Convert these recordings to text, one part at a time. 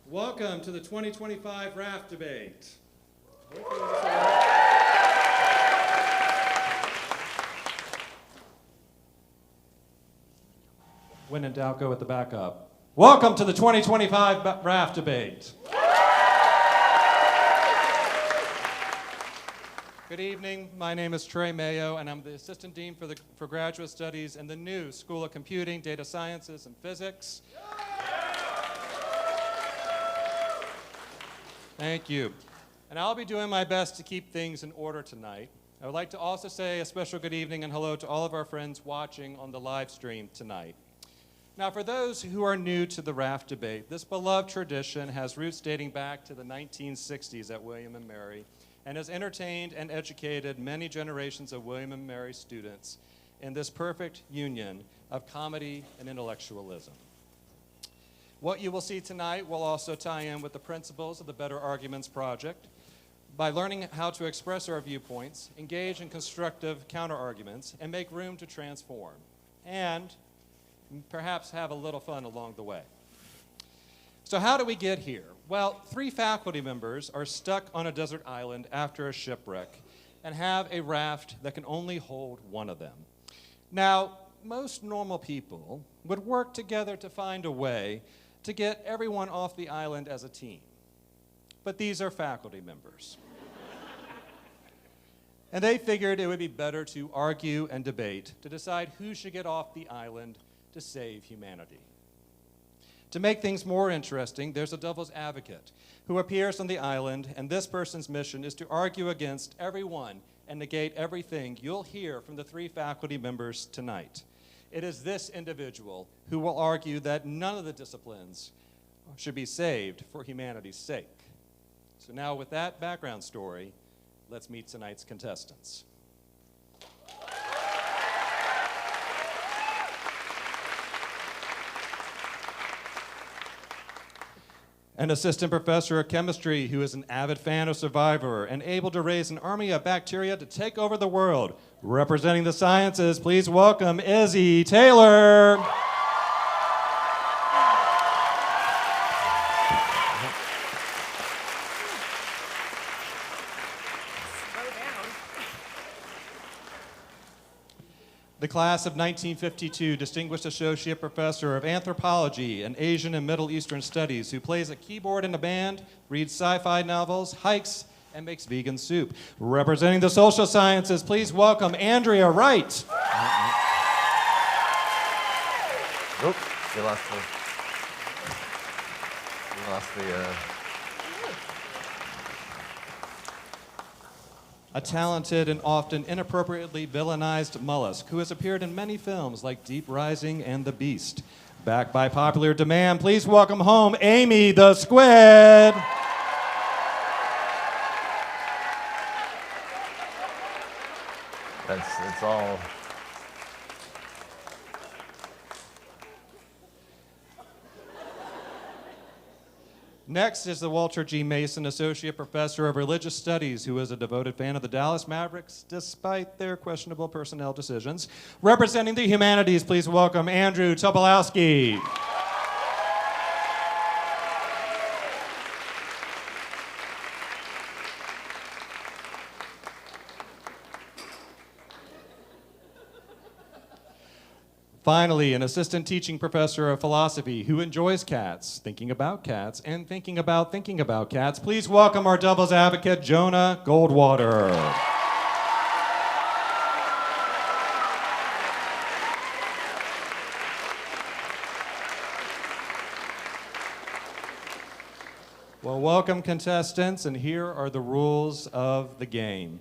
Welcome to the 2025 Raft Debate. When in doubt, go with the backup. Welcome to the 2025 Raft Debate. Good evening. My name is Trey Mayo, and I'm the Assistant Dean for Graduate Studies in the new School of Computing, Data Sciences, and Physics. Thank you. And I'll be doing my best to keep things in order tonight. I would like to also say a special good evening and hello to all of our friends watching on the live stream tonight. Now, for those who are new to the Raft Debate, this beloved tradition has roots dating back to the 1960s at W&M Mary and has entertained and educated many generations of W&M Mary students in this perfect union of comedy and intellectualism. What you will see tonight will also tie in with the principles of the Better Arguments Project by learning how to express our viewpoints, engage in constructive counter-arguments, and make room to transform, and perhaps have a little fun along the way. So how do we get here? Well, 3 faculty members are stuck on a desert island after a shipwreck and have a raft that can only hold one of them. Now, most normal people would work together to find a way to get everyone off the island as a team. But these are faculty members. And they figured it would be better to argue and debate to decide who should get off the island to save humanity. To make things more interesting, there's a devil's advocate who appears on the island, and this person's mission is to argue against everyone and negate everything you'll hear from the 3 faculty members tonight. It is this individual who will argue that none of the disciplines should be saved for humanity's sake. So now with that background story, let's meet tonight's contestants. An assistant professor of chemistry who is an avid fan of Survivor and able to raise an army of bacteria to take over the world. Representing the sciences, please welcome Izzy Taylor. The class of 1952 Distinguished Associate Professor of Anthropology and Asian and Middle Eastern Studies who plays a keyboard in a band, reads sci-fi novels, hikes, and makes vegan soup. Representing the social sciences, please welcome Andrea Wright. Oop, you lost the A talented and often inappropriately villainized mollusk who has appeared in many films like Deep Rising and The Beast. Backed by popular demand, please welcome home Amy the Squid. It's all. Next is the Walter G. Mason Associate Professor of Religious Studies, who is a devoted fan of the Dallas Mavericks, despite their questionable personnel decisions. Representing the humanities, please welcome Andrew Tobolowski. Finally, an assistant teaching professor of philosophy who enjoys cats, thinking about cats, and thinking about cats. Please welcome our devil's advocate, Jonah Goldwater. Well, welcome contestants, and here are the rules of the game.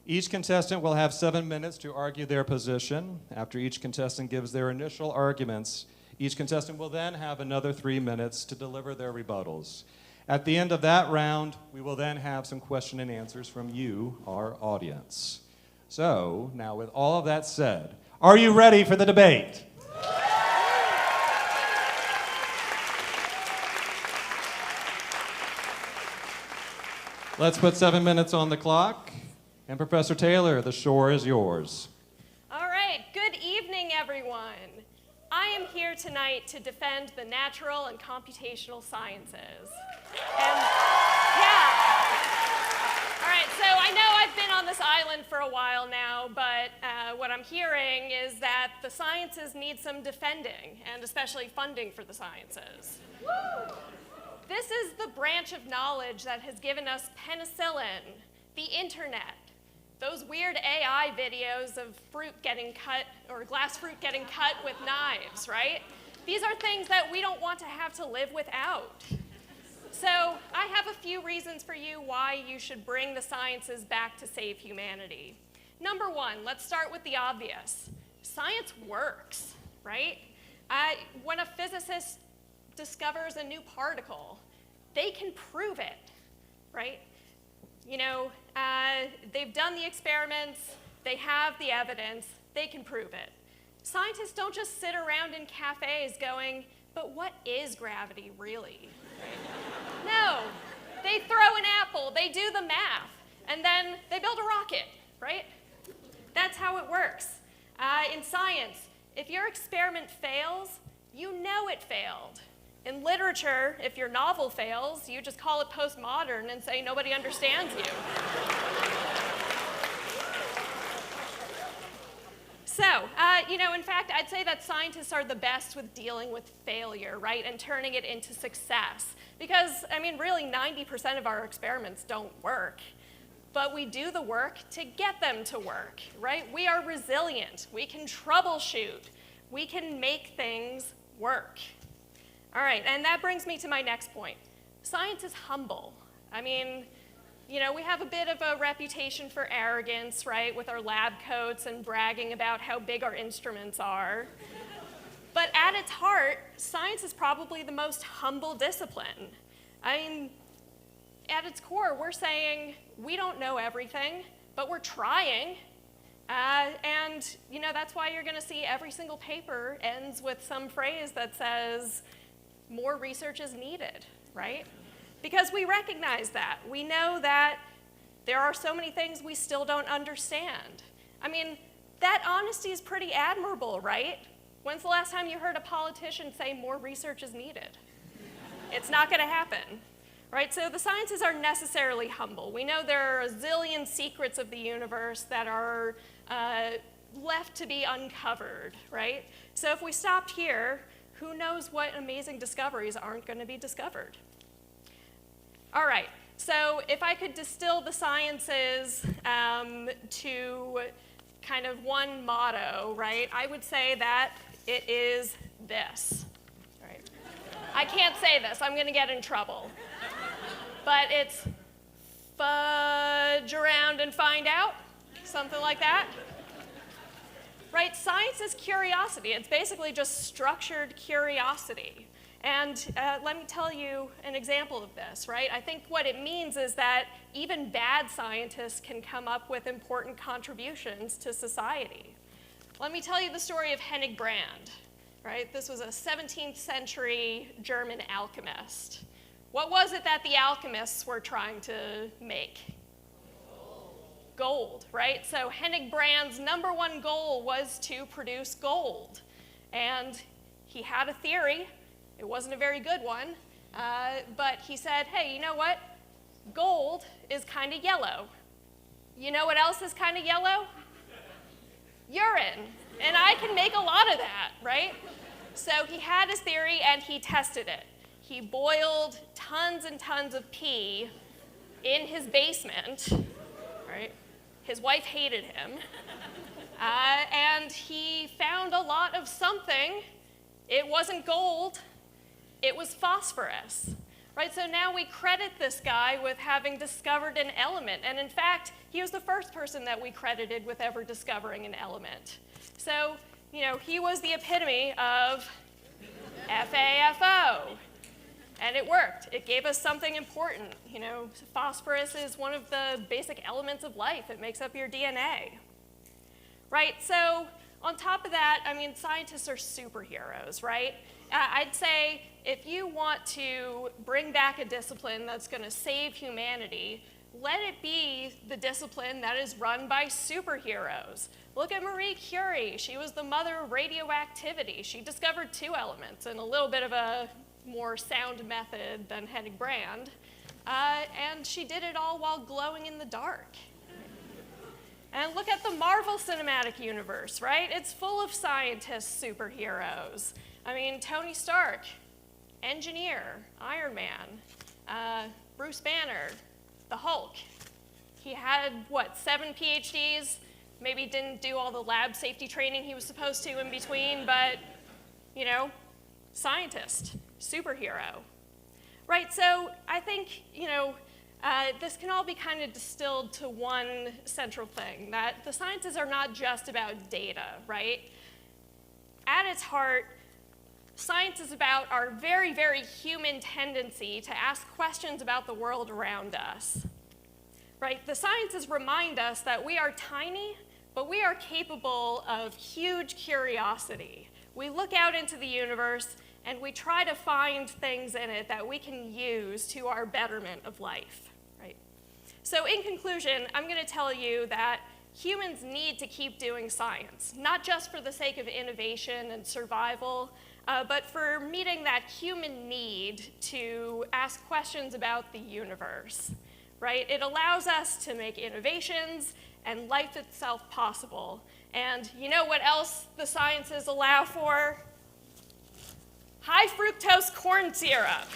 Each contestant will have 7 minutes to argue their position. After each contestant gives their initial arguments, each contestant will then have another 3 minutes to deliver their rebuttals. At the end of that round, we will then have some question and answers from you, our audience. So, now with all of that said, are you ready for the debate? Let's put 7 minutes on the clock. And Professor Taylor, the shore is yours. All right, good evening, everyone. I am here tonight to defend the natural and computational sciences. And all right, so I know I've been on this island for a while now, but what I'm hearing is that the sciences need some defending, and especially funding for the sciences. Woo! This is the branch of knowledge that has given us penicillin, the internet, those weird AI videos of fruit getting cut, or glass fruit getting cut with knives, right? These are things that we don't want to have to live without. So I have a few reasons for you why you should bring the sciences back to save humanity. Number one, let's start with the obvious. Science works, right? When a physicist discovers a new particle, they can prove it, right? You know, they've done the experiments, they have the evidence, they can prove it. Scientists don't just sit around in cafes going, but what is gravity really? Right? No, they throw an apple, they do the math, and then they build a rocket, right? That's how it works. In science, if your experiment fails, you know it failed. In literature, if your novel fails, you just call it postmodern and say nobody understands you. So, you know, in fact, I'd say that scientists are the best with dealing with failure, right, and turning it into success. Because, I mean, really 90% of our experiments don't work. But we do the work to get them to work, right? We are resilient. We can troubleshoot. We can make things work. All right, and that brings me to my next point. Science is humble. I mean, you know, we have a bit of a reputation for arrogance, right, with our lab coats and bragging about how big our instruments are. But at its heart, science is probably the most humble discipline. I mean, at its core, we're saying we don't know everything, but we're trying. And, you know, that's why you're going to see every single paper ends with some phrase that says, more research is needed, right? Because we recognize that. We know that there are so many things we still don't understand. I mean, that honesty is pretty admirable, right? When's the last time you heard a politician say more research is needed? It's not going to happen, right? So the sciences are necessarily humble. We know there are a zillion secrets of the universe that are left to be uncovered, right? So if we stopped here, who knows what amazing discoveries aren't going to be discovered? All right, so if I could distill the sciences to kind of one motto, right, I would say that it is this. Right? I can't say this, I'm going to get in trouble. But it's fudge around and find out, something like that. Right, science is curiosity. It's basically just structured curiosity. And let me tell you an example of this, right? I think what it means is that even bad scientists can come up with important contributions to society. Let me tell you the story of Hennig Brand, right? This was a 17th century German alchemist. What was it that the alchemists were trying to make? Gold, right? So Hennig Brand's number one goal was to produce gold. And he had a theory. It wasn't a very good one. But he said, hey, you know what? Gold is kind of yellow. You know what else is kind of yellow? Urine. And I can make a lot of that, right? So he had his theory and he tested it. He boiled tons and tons of pee in his basement, right? His wife hated him. And he found a lot of something. It wasn't gold. It was phosphorus, right? So now we credit this guy with having discovered an element. And in fact, he was the first person that we credited with ever discovering an element. So, you know, he was the epitome of FAFO. And it worked. It gave us something important. You know, phosphorus is one of the basic elements of life. It makes up your DNA. Right? So on top of that, I mean, scientists are superheroes, right? I'd say if you want to bring back a discipline that's going to save humanity, let it be the discipline that is run by superheroes. Look at Marie Curie. She was the mother of radioactivity. She discovered 2 elements in a little bit of a more sound method than Henning Brand. And she did it all while glowing in the dark. And look at the Marvel Cinematic Universe, right? It's full of scientists, superheroes. I mean, Tony Stark, engineer, Iron Man, Bruce Banner, the Hulk. He had, 7 PhDs? Maybe didn't do all the lab safety training he was supposed to in between, but, scientist, superhero. Right, so I think, this can all be kind of distilled to one central thing, that the sciences are not just about data, right? At its heart, science is about our very, very human tendency to ask questions about the world around us, right? The sciences remind us that we are tiny, but we are capable of huge curiosity. We look out into the universe and we try to find things in it that we can use to our betterment of life, right? So in conclusion, I'm going to tell you that humans need to keep doing science, not just for the sake of innovation and survival, but for meeting that human need to ask questions about the universe, right? It allows us to make innovations and life itself possible. And you know what else the sciences allow for? High fructose corn syrup.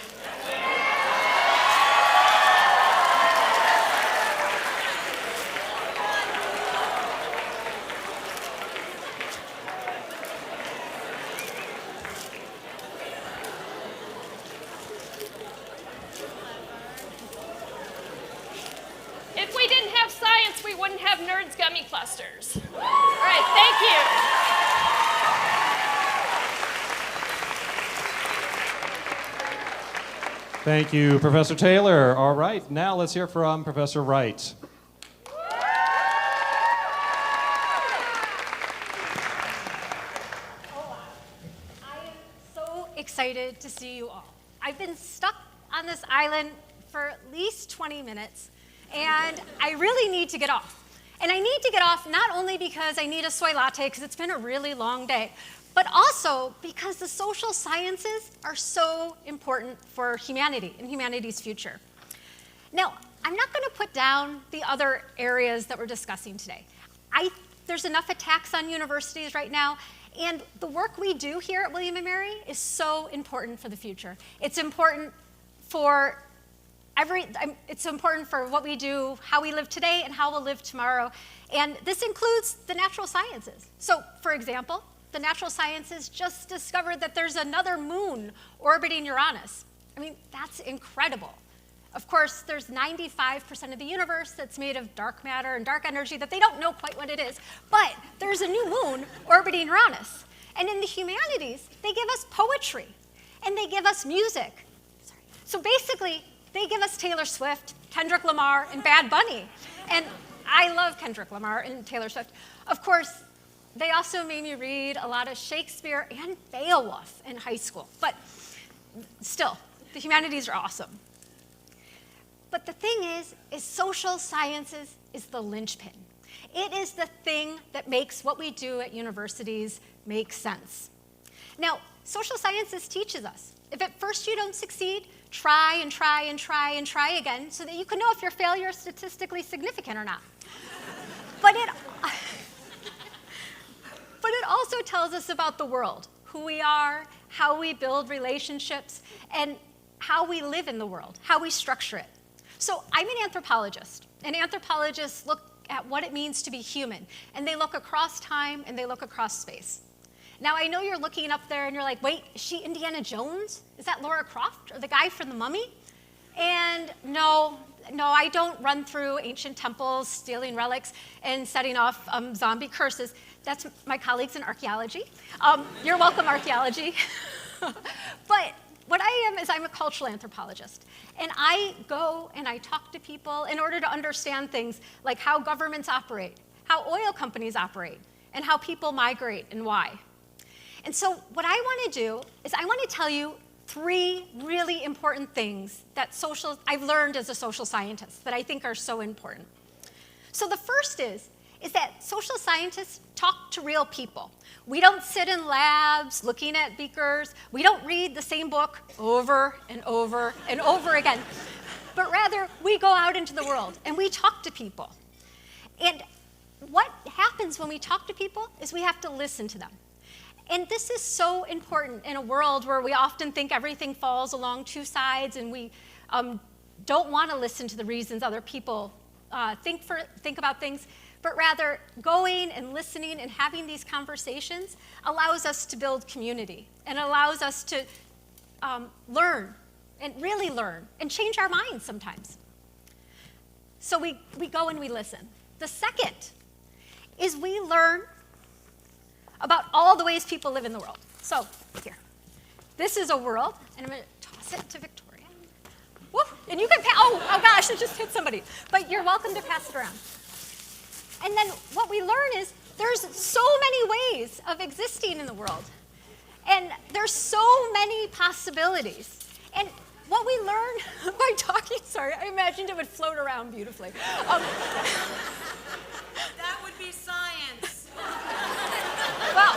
If we didn't have science, we wouldn't have Nerds Gummy Clusters. All right, thank you. Thank you, Professor Taylor. All right, now let's hear from Professor Wright. I am so excited to see you all. I've been stuck on this island for at least 20 minutes, and I really need to get off. And I need to get off not only because I need a soy latte, because it's been a really long day, but also because the social sciences are so important for humanity and humanity's future. Now, I'm not going to put down the other areas that we're discussing today. There's enough attacks on universities right now, and the work we do here at William & Mary is so important for the future. It's important for it's important for what we do, how we live today, and how we'll live tomorrow. And this includes the natural sciences. So, for example, the natural sciences just discovered that there's another moon orbiting Uranus. I mean, that's incredible. Of course, there's 95% of the universe that's made of dark matter and dark energy that they don't know quite what it is, but there's a new moon orbiting Uranus. And in the humanities, they give us poetry, and they give us music. So basically, they give us Taylor Swift, Kendrick Lamar, and Bad Bunny. And I love Kendrick Lamar and Taylor Swift. Of course, they also made me read a lot of Shakespeare and Beowulf in high school. But still, the humanities are awesome. But the thing is social sciences is the linchpin. It is the thing that makes what we do at universities make sense. Now, social sciences teaches us, if at first you don't succeed, try and try and try and try again so that you can know if your failure is statistically significant or not. But it also tells us about the world, who we are, how we build relationships, and how we live in the world, how we structure it. So I'm an anthropologist, and anthropologists look at what it means to be human, and they look across time and they look across space. Now, I know you're looking up there and you're like, wait, is she Indiana Jones? Is that Lara Croft or the guy from The Mummy? And no, I don't run through ancient temples, stealing relics, and setting off zombie curses. That's my colleagues in archaeology. You're welcome, archaeology. But what I am is I'm a cultural anthropologist. And I go and I talk to people in order to understand things like how governments operate, how oil companies operate, and how people migrate and why. And so what I want to do is I want to tell you three really important things that I've learned as a social scientist that I think are so important. So the first is that social scientists talk to real people. We don't sit in labs looking at beakers. We don't read the same book over and over and over again. But rather, we go out into the world and we talk to people. And what happens when we talk to people is we have to listen to them. And this is so important in a world where we often think everything falls along two sides and we don't want to listen to the reasons other people think about things, but rather going and listening and having these conversations allows us to build community and allows us to learn and really learn and change our minds sometimes. So we go and we listen. The second is we learn about all the ways people live in the world. So here, this is a world, and I'm going to toss it to Victoria. Woo, and you can oh gosh, it just hit somebody. But you're welcome to pass it around. And then what we learn is there's so many ways of existing in the world. And there's so many possibilities. And what we learn by talking, sorry, I imagined it would float around beautifully. That would be science. Well,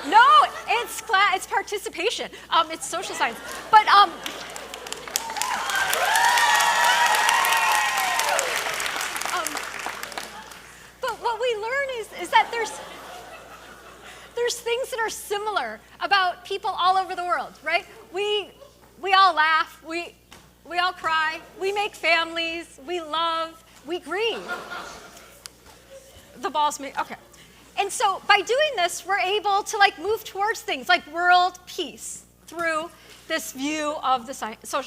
no, it's participation. It's social science. But what we learn is that there's things that are similar about people all over the world, right? We all laugh, we all cry, we make families, we love, we grieve. The ball's made, okay. And so by doing this, we're able to move towards things like world peace through this view of the science, so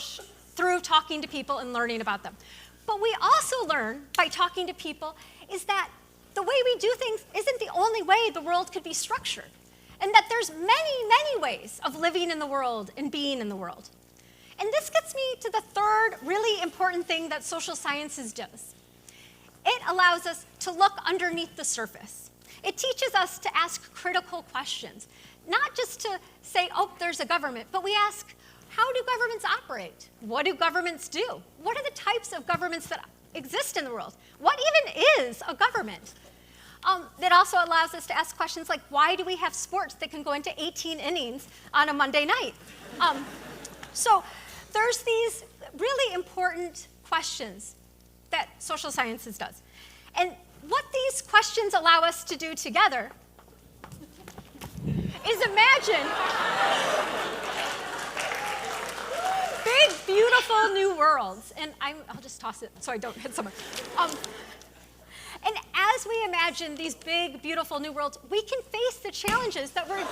through talking to people and learning about them. But we also learn by talking to people is that the way we do things isn't the only way the world could be structured, and that there's many, many ways of living in the world and being in the world. And this gets me to the third really important thing that social sciences does. It allows us to look underneath the surface. It teaches us to ask critical questions, not just to say, oh, there's a government, but we ask, how do governments operate? What do governments do? What are the types of governments that exist in the world? What even is a government? It also allows us to ask questions like, why do we have sports that can go into 18 innings on a Monday night? So there's these really important questions that social sciences does. And what these questions allow us to do together is imagine big, beautiful new worlds. And I'll just toss it so I don't hit someone. And as we imagine these big, beautiful new worlds, we can face the challenges that we're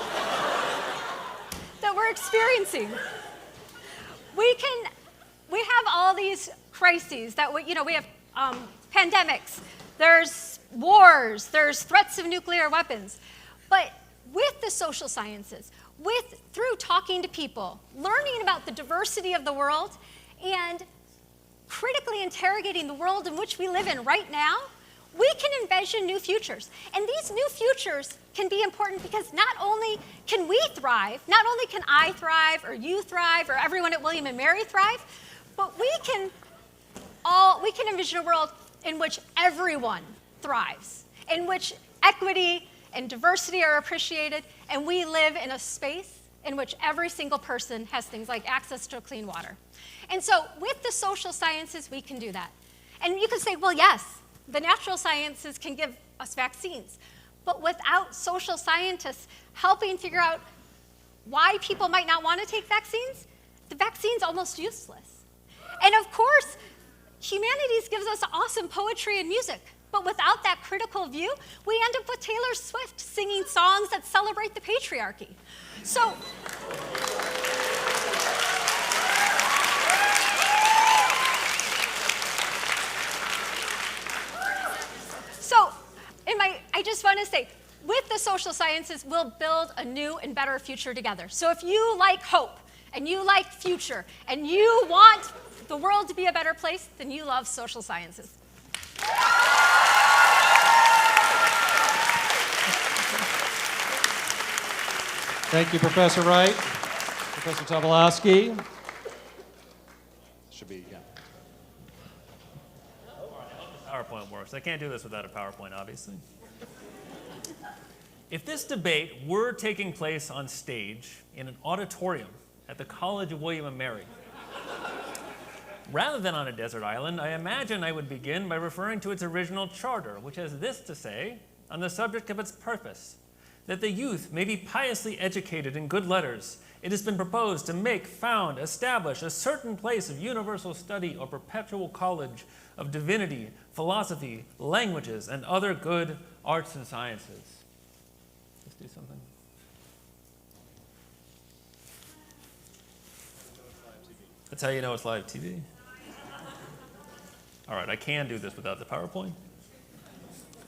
experiencing. We have all these crises that we have pandemics, there's wars, there's threats of nuclear weapons. But with the social sciences, through talking to people, learning about the diversity of the world, and critically interrogating the world in which we live in right now, we can envision new futures. And these new futures can be important because not only can we thrive, not only can I thrive, or you thrive, or everyone at William and Mary thrive, but we can envision a world in which everyone thrives, in which equity and diversity are appreciated, and we live in a space in which every single person has things like access to clean water. And so with the social sciences, we can do that. And you can say, well, yes, the natural sciences can give us vaccines, but without social scientists helping figure out why people might not want to take vaccines, the vaccine's almost useless. And of course, humanities gives us awesome poetry and music, but without that critical view, we end up with Taylor Swift singing songs that celebrate the patriarchy. So I just want to say, with the social sciences, we'll build a new and better future together. So if you like hope, and you like future, and you want the world to be a better place, then you love social sciences. Thank you, Professor Wright. Professor Tobolowsky. Should be, yeah. PowerPoint works. I can't do this without a PowerPoint, obviously. If this debate were taking place on stage in an auditorium at the College of William and Mary, rather than on a desert island, I imagine I would begin by referring to its original charter, which has this to say on the subject of its purpose: that the youth may be piously educated in good letters. It has been proposed to make, found, establish a certain place of universal study or perpetual college of divinity, philosophy, languages, and other good arts and sciences. Let's do something. That's how you know it's live TV. All right, I can do this without the PowerPoint.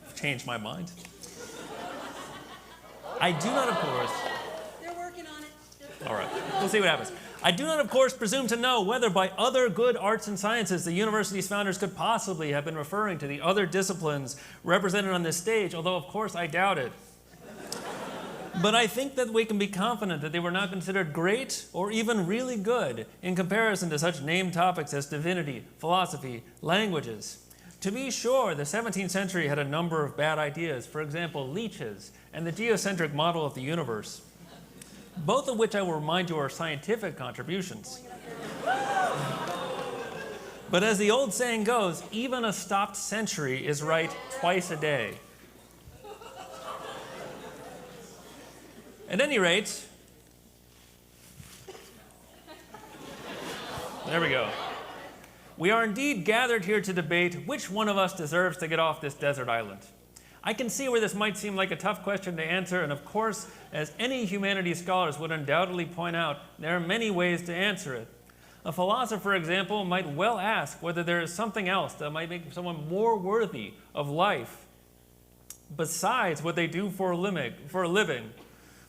I've changed my mind. I do not, of course. They're working on it. All right, we'll see what happens. I do not, of course, presume to know whether by other good arts and sciences the university's founders could possibly have been referring to the other disciplines represented on this stage, although, of course, I doubt it. But I think that we can be confident that they were not considered great or even really good in comparison to such named topics as divinity, philosophy, languages. To be sure, the 17th century had a number of bad ideas, for example, leeches and the geocentric model of the universe, both of which I will remind you are scientific contributions. But as the old saying goes, even a stopped century is right twice a day. At any rate, there we go. We are indeed gathered here to debate which one of us deserves to get off this desert island. I can see where this might seem like a tough question to answer, and of course, as any humanities scholars would undoubtedly point out, there are many ways to answer it. A philosopher, for example, might well ask whether there is something else that might make someone more worthy of life besides what they do for a living.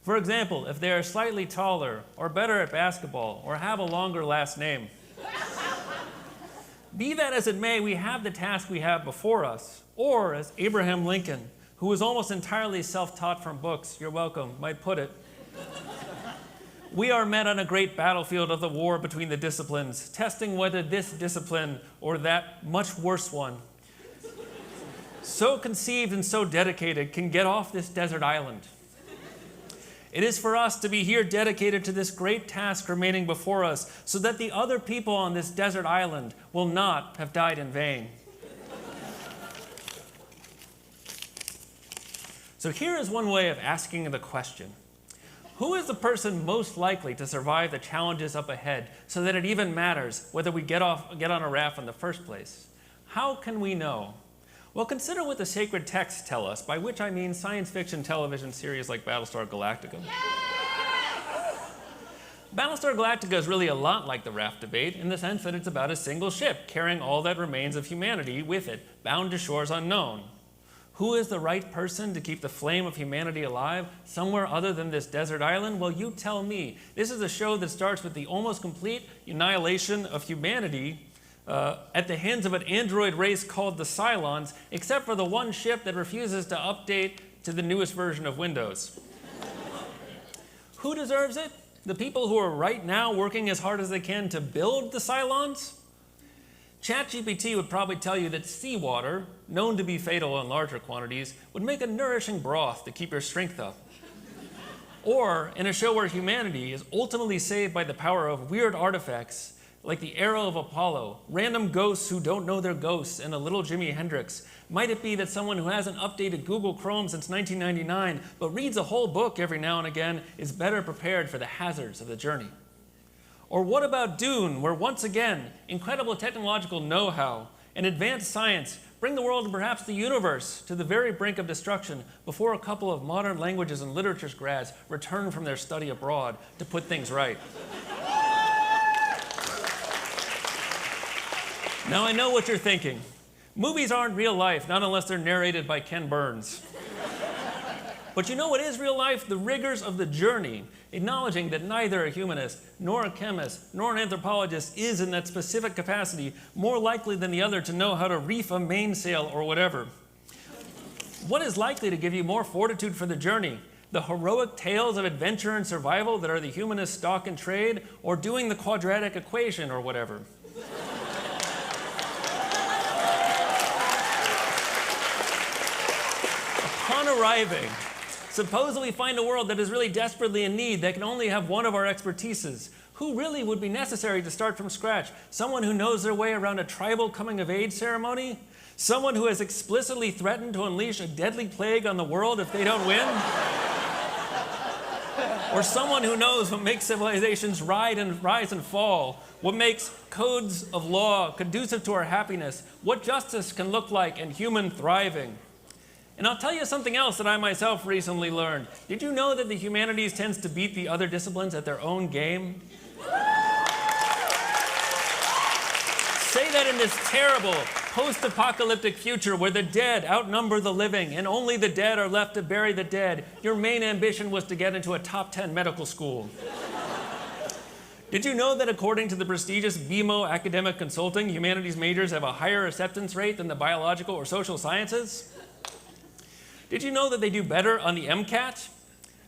For example, if they are slightly taller, or better at basketball, or have a longer last name. Be that as it may, we have the task we have before us. Or, as Abraham Lincoln, who was almost entirely self-taught from books, you're welcome, might put it, we are met on a great battlefield of the war between the disciplines, testing whether this discipline or that much worse one, so conceived and so dedicated, can get off this desert island. It is for us to be here dedicated to this great task remaining before us, so that the other people on this desert island will not have died in vain. So here is one way of asking the question. Who is the person most likely to survive the challenges up ahead so that it even matters whether we get on a raft in the first place? How can we know? Well, consider what the sacred texts tell us, by which I mean science fiction television series like Battlestar Galactica. Battlestar Galactica is really a lot like the Raft Debate in the sense that it's about a single ship carrying all that remains of humanity with it, bound to shores unknown. Who is the right person to keep the flame of humanity alive somewhere other than this desert island? Well, you tell me. This is a show that starts with the almost complete annihilation of humanity at the hands of an android race called the Cylons, except for the one ship that refuses to update to the newest version of Windows. Who deserves it? The people who are right now working as hard as they can to build the Cylons? ChatGPT would probably tell you that seawater, known to be fatal in larger quantities, would make a nourishing broth to keep your strength up. Or, in a show where humanity is ultimately saved by the power of weird artifacts, like the arrow of Apollo, random ghosts who don't know they're ghosts, and a little Jimi Hendrix, might it be that someone who hasn't updated Google Chrome since 1999, but reads a whole book every now and again, is better prepared for the hazards of the journey? Or what about Dune, where once again, incredible technological know-how and advanced science bring the world and perhaps the universe to the very brink of destruction before a couple of modern languages and literatures grads return from their study abroad to put things right? Now, I know what you're thinking. Movies aren't real life, not unless they're narrated by Ken Burns. But you know what is real life? The rigors of the journey, acknowledging that neither a humanist, nor a chemist, nor an anthropologist is in that specific capacity more likely than the other to know how to reef a mainsail or whatever. What is likely to give you more fortitude for the journey? The heroic tales of adventure and survival that are the humanist stock and trade, or doing the quadratic equation or whatever? Upon arriving, suppose we find a world that is really desperately in need, that can only have one of our expertises. Who really would be necessary to start from scratch? Someone who knows their way around a tribal coming-of-age ceremony? Someone who has explicitly threatened to unleash a deadly plague on the world if they don't win? Or someone who knows what makes civilizations rise and fall, what makes codes of law conducive to our happiness, what justice can look like and human thriving? And I'll tell you something else that I myself recently learned. Did you know that the humanities tends to beat the other disciplines at their own game? Say that in this terrible, post-apocalyptic future where the dead outnumber the living and only the dead are left to bury the dead, your main ambition was to get into a top 10 medical school. Did you know that according to the prestigious BMO Academic Consulting, humanities majors have a higher acceptance rate than the biological or social sciences? Did you know that they do better on the MCAT?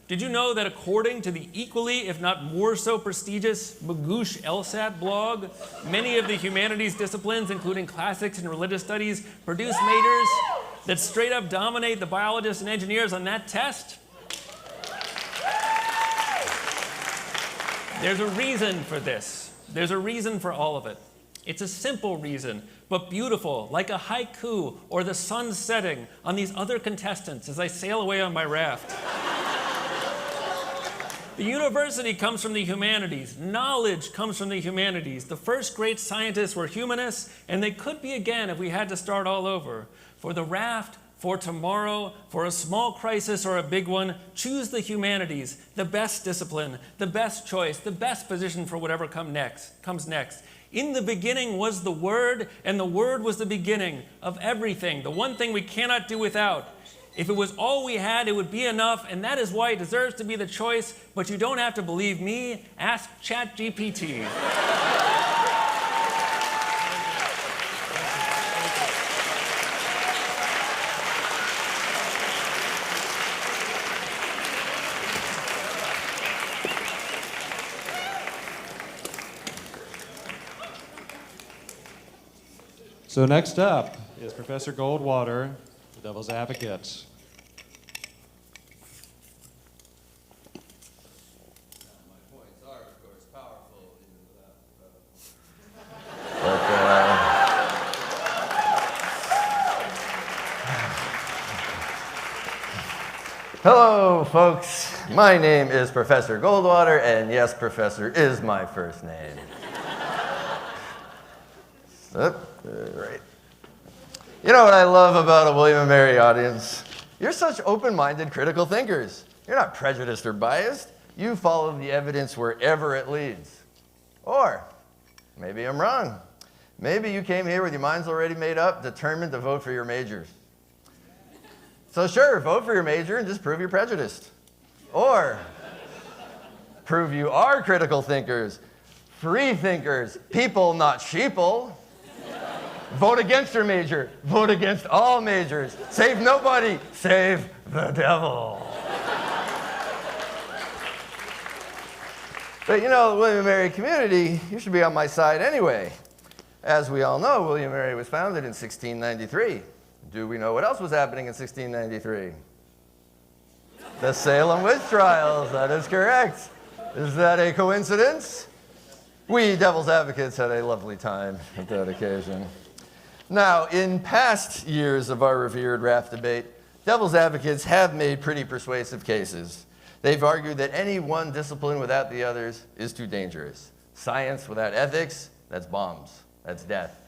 Did you know that according to the equally, if not more so prestigious Magoosh LSAT blog, many of the humanities disciplines, including classics and religious studies, produce majors that straight up dominate the biologists and engineers on that test? There's a reason for this. There's a reason for all of it. It's a simple reason, but beautiful, like a haiku or the sun setting on these other contestants as I sail away on my raft. The university comes from the humanities. Knowledge comes from the humanities. The first great scientists were humanists, and they could be again if we had to start all over. For the raft, for tomorrow, for a small crisis or a big one, choose the humanities, the best discipline, the best choice, the best position for whatever comes next. In the beginning was the Word, and the Word was the beginning of everything, the one thing we cannot do without. If it was all we had, it would be enough, and that is why it deserves to be the choice, but you don't have to believe me. Ask ChatGPT. So next up is Professor Goldwater, the Devil's Advocate. Hello, folks. My name is Professor Goldwater, and yes, Professor is my first name. Right. You know what I love about a William and Mary audience? You're such open-minded, critical thinkers. You're not prejudiced or biased. You follow the evidence wherever it leads. Or maybe I'm wrong. Maybe you came here with your minds already made up, determined to vote for your majors. So sure, vote for your major and just prove you're prejudiced. Or prove you are critical thinkers, free thinkers, people, not sheeple. Vote against your major. Vote against all majors. Save nobody. Save the devil. But you know, the William and Mary community, you should be on my side anyway. As we all know, William and Mary was founded in 1693. Do we know what else was happening in 1693? The Salem witch trials. That is correct. Is that a coincidence? We Devil's Advocates had a lovely time at that occasion. Now, in past years of our revered raft debate, Devil's Advocates have made pretty persuasive cases. They've argued that any one discipline without the others is too dangerous. Science without ethics, that's bombs, that's death.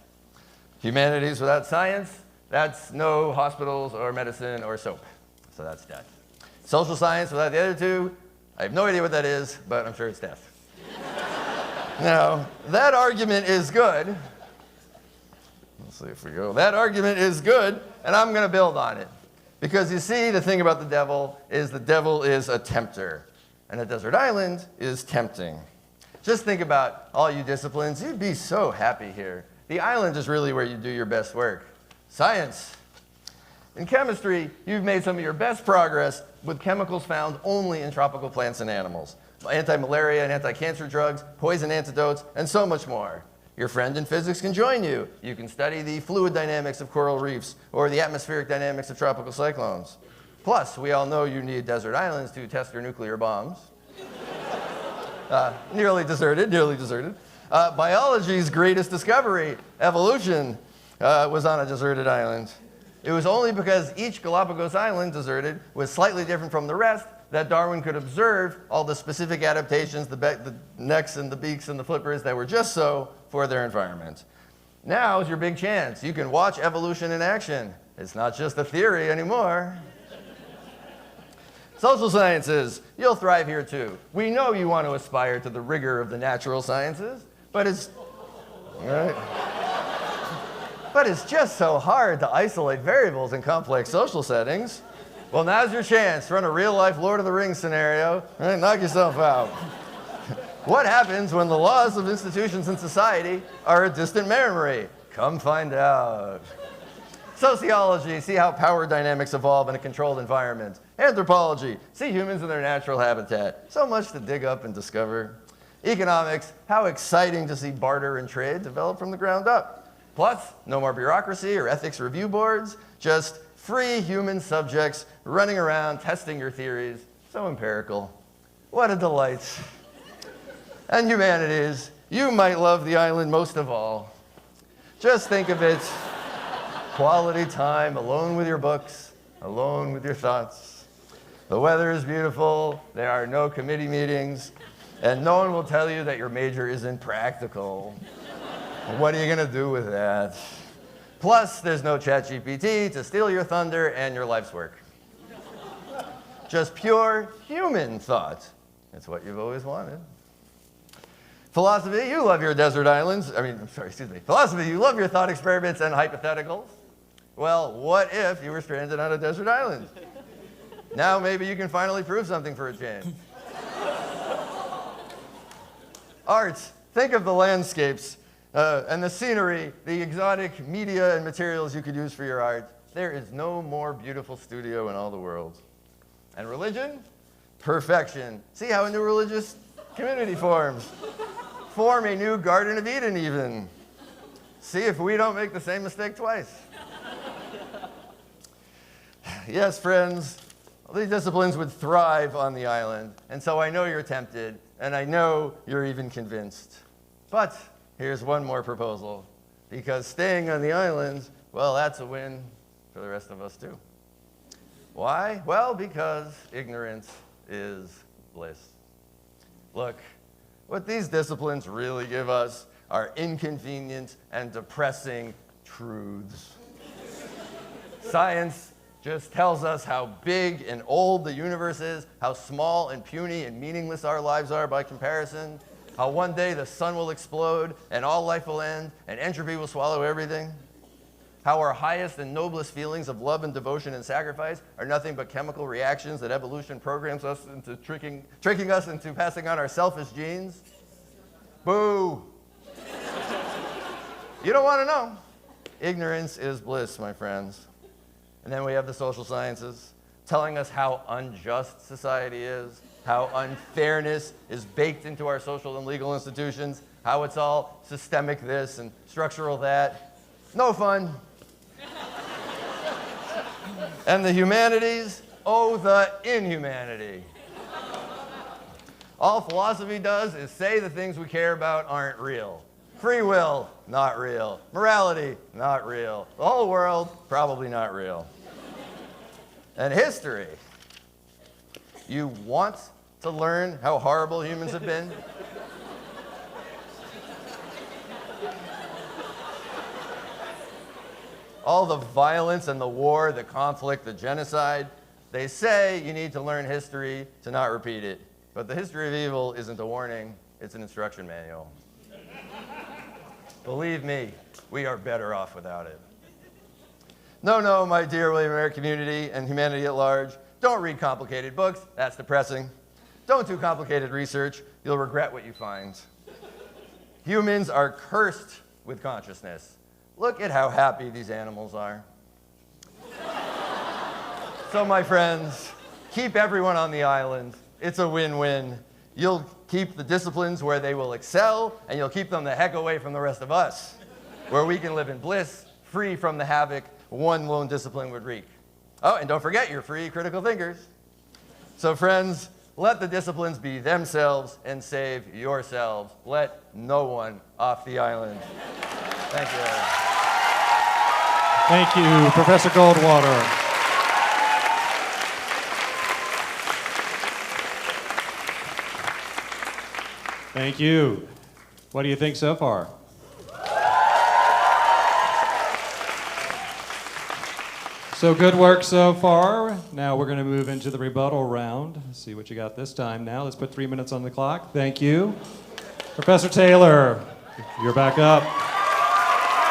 Humanities without science, that's no hospitals or medicine or soap, so that's death. Social science without the other two, I have no idea what that is, but I'm sure it's death. Now, that argument is good. Let's see if we go. That argument is good, and I'm going to build on it. Because you see, the thing about the devil is a tempter, and a desert island is tempting. Just think about all you disciplines. You'd be so happy here. The island is really where you do your best work. Science. In chemistry, you've made some of your best progress with chemicals found only in tropical plants and animals. Anti-malaria and anti-cancer drugs, poison antidotes, and so much more. Your friend in physics can join you. You can study the fluid dynamics of coral reefs or the atmospheric dynamics of tropical cyclones. Plus, we all know you need desert islands to test your nuclear bombs. Nearly deserted. Biology's greatest discovery, evolution, was on a deserted island. It was only because each Galapagos island deserted was slightly different from the rest that Darwin could observe all the specific adaptations, the necks and the beaks and the flippers that were just so for their environment. Now's your big chance. You can watch evolution in action. It's not just a theory anymore. Social sciences, you'll thrive here too. We know you want to aspire to the rigor of the natural sciences, but it's just so hard to isolate variables in complex social settings. Well, now's your chance. Run a real-life Lord of the Rings scenario. Right, knock yourself out. What happens when the laws of institutions and society are a distant memory? Come find out. Sociology, see how power dynamics evolve in a controlled environment. Anthropology, see humans in their natural habitat. So much to dig up and discover. Economics, how exciting to see barter and trade develop from the ground up. Plus, no more bureaucracy or ethics review boards, just free human subjects running around testing your theories. So empirical. What a delight. And humanities, you might love the island most of all. Just think of it, quality time, alone with your books, alone with your thoughts. The weather is beautiful, there are no committee meetings, and no one will tell you that your major isn't practical. What are you gonna do with that? Plus, there's no ChatGPT to steal your thunder and your life's work. Just pure human thought. It's what you've always wanted. Philosophy, you love your desert islands. Philosophy, you love your thought experiments and hypotheticals. Well, what if you were stranded on a desert island? Now maybe you can finally prove something for a change. Arts, think of the landscapes and the scenery, the exotic media and materials you could use for your art. There is no more beautiful studio in all the world. And religion? Perfection. See how a new religious community forms. Form a new Garden of Eden even. See if we don't make the same mistake twice. Yes, friends, these disciplines would thrive on the island, and so I know you're tempted, and I know you're even convinced. But here's one more proposal, because staying on the island, well, that's a win for the rest of us too. Why? Well, because ignorance is bliss. Look, what these disciplines really give us are inconvenient and depressing truths. Science just tells us how big and old the universe is, how small and puny and meaningless our lives are by comparison, how one day the sun will explode and all life will end and entropy will swallow everything, how our highest and noblest feelings of love and devotion and sacrifice are nothing but chemical reactions that evolution programs us into tricking us into passing on our selfish genes. Boo! You don't want to know. Ignorance is bliss, my friends. And then we have the social sciences telling us how unjust society is, how unfairness is baked into our social and legal institutions, how it's all systemic this and structural that. No fun. And the humanities, oh, the inhumanity. All philosophy does is say the things we care about aren't real. Free will, not real. Morality, not real. The whole world, probably not real. And history. You want to learn how horrible humans have been? All the violence and the war, the conflict, the genocide. They say you need to learn history to not repeat it. But the history of evil isn't a warning, it's an instruction manual. Believe me, we are better off without it. No, my dear W&M Raft community and humanity at large, don't read complicated books, that's depressing. Don't do complicated research, you'll regret what you find. Humans are cursed with consciousness. Look at how happy these animals are. So my friends, keep everyone on the island. It's a win-win. You'll keep the disciplines where they will excel, and you'll keep them the heck away from the rest of us, where we can live in bliss, free from the havoc one lone discipline would wreak. Oh, and don't forget your free critical thinkers. So friends, let the disciplines be themselves and save yourselves. Let no one off the island. Thank you. Thank you, Professor Goldwater. Thank you. What do you think so far? So good work so far. Now we're going to move into the rebuttal round. Let's see what you got this time now. Let's put 3 minutes on the clock. Thank you. Professor Taylor, you're back up. All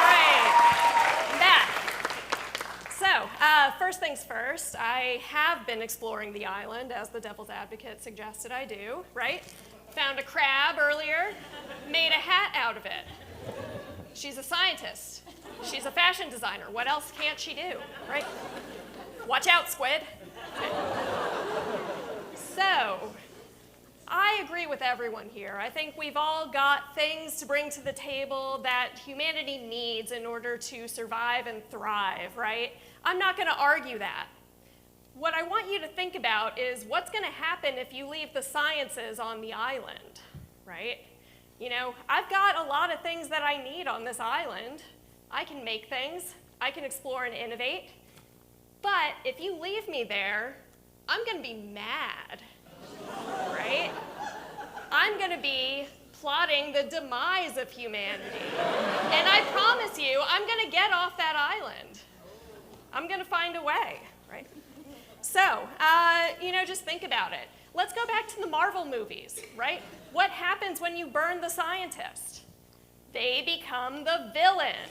right, I'm back. So, first things first, I have been exploring the island, as the devil's advocate suggested I do, right? Found a crab earlier, made a hat out of it. She's a scientist. She's a fashion designer. What else can't she do, right? Watch out, squid. So, I agree with everyone here. I think we've all got things to bring to the table that humanity needs in order to survive and thrive, right? I'm not going to argue that. What I want you to think about is what's going to happen if you leave the sciences on the island, right? You know, I've got a lot of things that I need on this island. I can make things, I can explore and innovate, but if you leave me there, I'm going to be mad, right? I'm going to be plotting the demise of humanity. And I promise you, I'm going to get off that island. I'm going to find a way, right? So, you know, just think about it. Let's go back to the Marvel movies, right? What happens when you burn the scientist? They become the villain.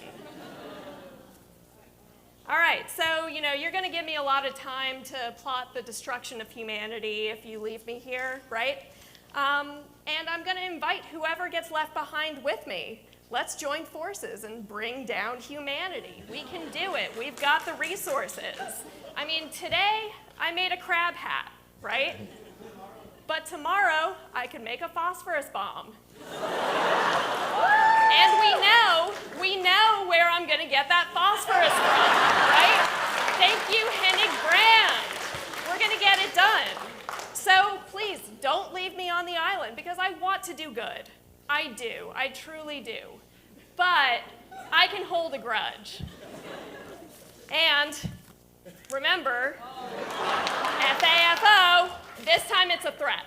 All right, so, you know, you're going to give me a lot of time to plot the destruction of humanity if you leave me here, right? And I'm going to invite whoever gets left behind with me. Let's join forces and bring down humanity. We can do it. We've got the resources. I mean, today I made a crab hat, right? But tomorrow I could make a phosphorus bomb. And we know where I'm going to get that phosphorus from, right? Thank you, Hennig Brand. We're going to get it done. So please don't leave me on the island because I want to do good. I do. I truly do. But I can hold a grudge. And remember, FAFO, this time it's a threat.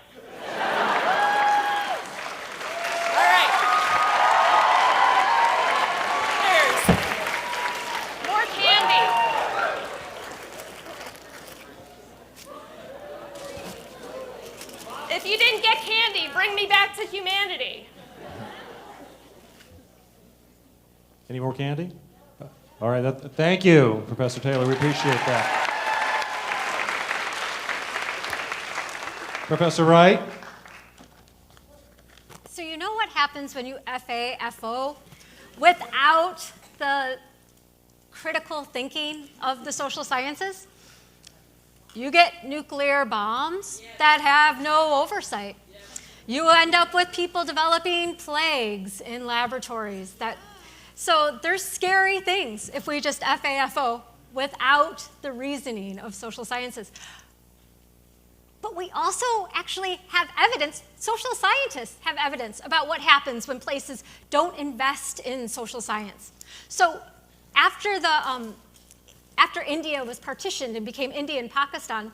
All right. There's more candy. If you didn't get candy, bring me back to humanity. Any more candy? All right, thank you, Professor Taylor. We appreciate that. Professor Wright? So you know what happens when you FAFO without the critical thinking of the social sciences? You get nuclear bombs that have no oversight. You end up with people developing plagues in laboratories. So there's scary things if we just FAFO without the reasoning of social sciences. But we also actually have evidence, social scientists have evidence about what happens when places don't invest in social science. So after India was partitioned and became India and Pakistan,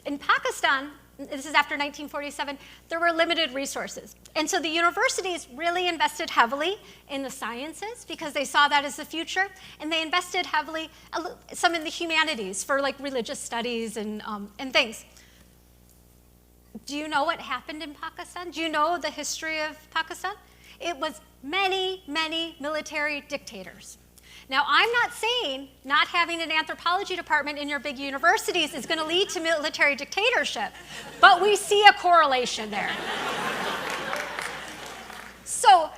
in Pakistan, this is after 1947, there were limited resources. And so the universities really invested heavily in the sciences because they saw that as the future. And they invested heavily, some in the humanities for like religious studies and things. Do you know what happened in Pakistan? Do you know the history of Pakistan? It was many, many military dictators. Now, I'm not saying not having an anthropology department in your big universities is going to lead to military dictatorship, but we see a correlation there. So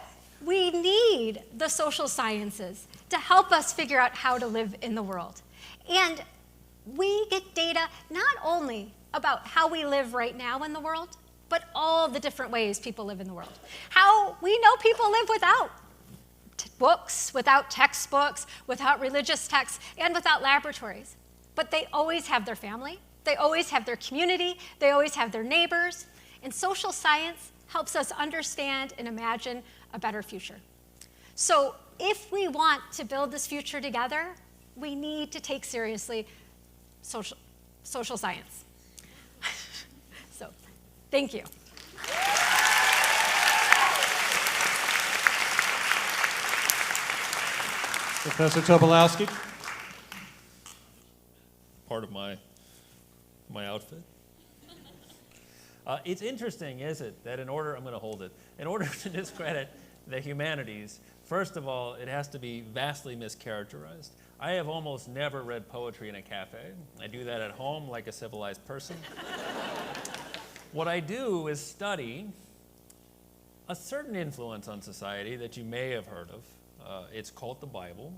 we need the social sciences to help us figure out how to live in the world. And we get data not only about how we live right now in the world, but all the different ways people live in the world. How we know people live without books, without textbooks, without religious texts, and without laboratories. But they always have their family, they always have their community, they always have their neighbors, and social science helps us understand and imagine a better future. So if we want to build this future together, we need to take seriously social science. So, thank you. Professor Tobolowsky. Part of my outfit. It's interesting, is it, that I'm going to hold it, in order to discredit the humanities, first of all, it has to be vastly mischaracterized. I have almost never read poetry in a cafe. I do that at home like a civilized person. What I do is study a certain influence on society that you may have heard of. It's called the Bible.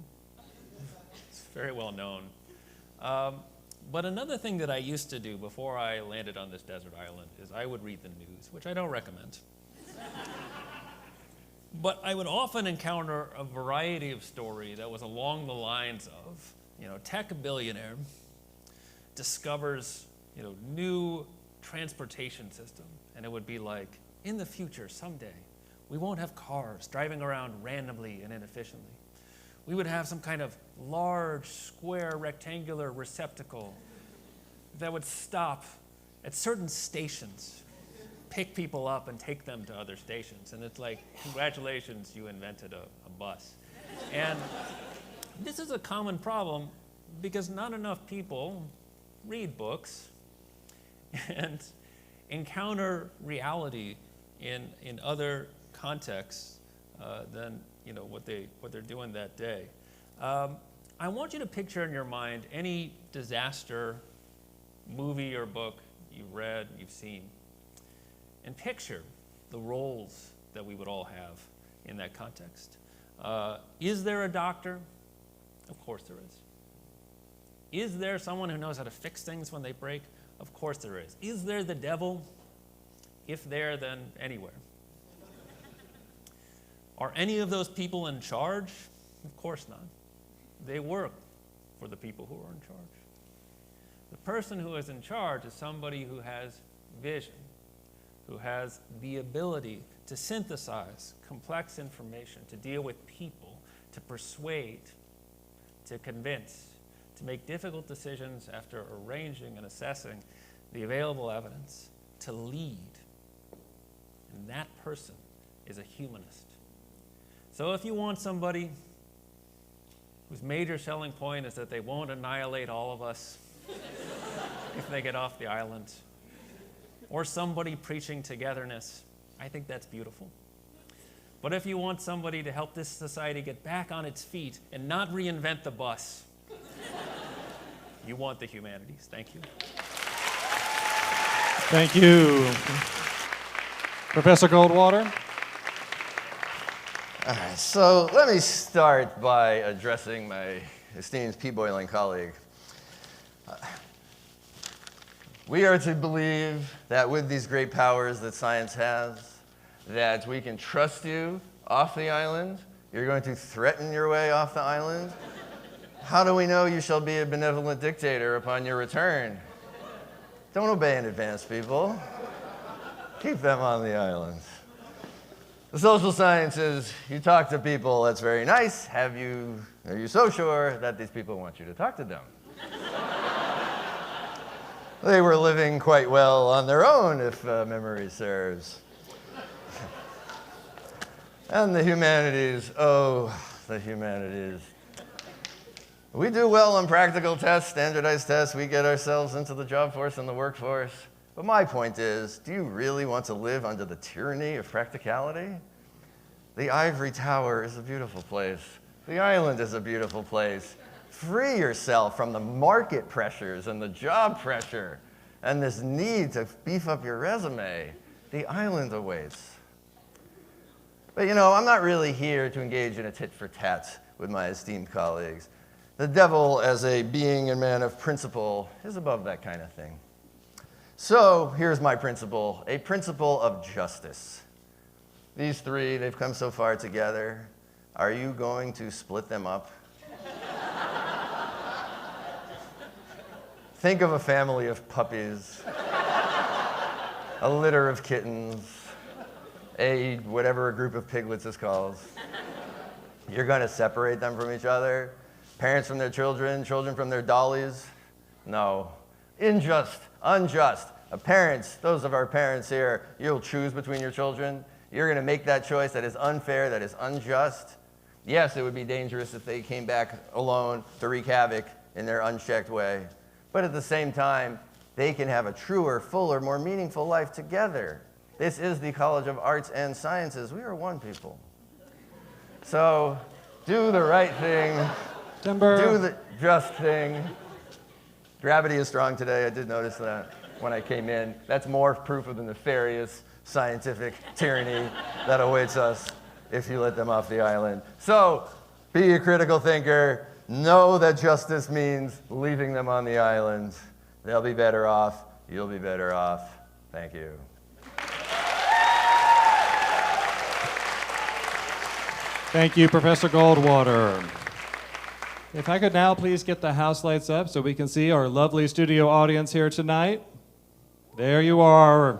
It's very well known. But another thing that I used to do before I landed on this desert island is I would read the news, which I don't recommend. But I would often encounter a variety of story that was along the lines of, tech billionaire discovers, new transportation system. And it would be like, in the future, someday, we won't have cars driving around randomly and inefficiently. We would have some kind of large, square, rectangular receptacle that would stop at certain stations, pick people up and take them to other stations. And it's like, congratulations, you invented a bus. And this is a common problem because not enough people read books and encounter reality in other contexts than what they're doing that day. I want you to picture in your mind any disaster movie or book you've read, you've seen, and picture the roles that we would all have in that context. Is there a doctor? Of course there is. Is there someone who knows how to fix things when they break? Of course there is. Is there the devil? If there, then anywhere. Are any of those people in charge? Of course not. They work for the people who are in charge. The person who is in charge is somebody who has vision, who has the ability to synthesize complex information, to deal with people, to persuade, to convince, to make difficult decisions after arranging and assessing the available evidence, to lead. And that person is a humanist. So if you want somebody whose major selling point is that they won't annihilate all of us if they get off the island, or somebody preaching togetherness, I think that's beautiful. But if you want somebody to help this society get back on its feet and not reinvent the bus, you want the humanities. Thank you. Thank you. Professor Goldwater. All right, so let me start by addressing my esteemed pea-boiling colleague. We are to believe that with these great powers that science has, that we can trust you off the island. You're going to threaten your way off the island. How do we know you shall be a benevolent dictator upon your return? Don't obey in advance, people. Keep them on the island. The social sciences, you talk to people, that's very nice. Are you so sure that these people want you to talk to them? They were living quite well on their own, if memory serves. And the humanities, oh, the humanities. We do well on practical tests, standardized tests. We get ourselves into the job force and the workforce. But my point is, do you really want to live under the tyranny of practicality? The ivory tower is a beautiful place. The island is a beautiful place. Free yourself from the market pressures and the job pressure and this need to beef up your resume. The island awaits. But I'm not really here to engage in a tit-for-tat with my esteemed colleagues. The devil, as a being and man of principle, is above that kind of thing. So here's my principle, a principle of justice. These three, they've come so far together. Are you going to split them up? Think of a family of puppies, a litter of kittens, whatever a group of piglets is called. You're going to separate them from each other? Parents from their children, children from their dollies? No. Unjust. Parents, those of our parents here, you'll choose between your children. You're going to make that choice that is unfair, that is unjust. Yes, it would be dangerous if they came back alone to wreak havoc in their unchecked way. But at the same time, they can have a truer, fuller, more meaningful life together. This is the College of Arts and Sciences. We are one people. So do the right thing. Timber. Do the just thing. Gravity is strong today. I did notice that when I came in. That's more proof of the nefarious scientific tyranny that awaits us if you let them off the island. So be a critical thinker. Know that justice means leaving them on the island. They'll be better off. You'll be better off. Thank you. Thank you, Professor Goldwater. If I could now please get the house lights up so we can see our lovely studio audience here tonight. There you are.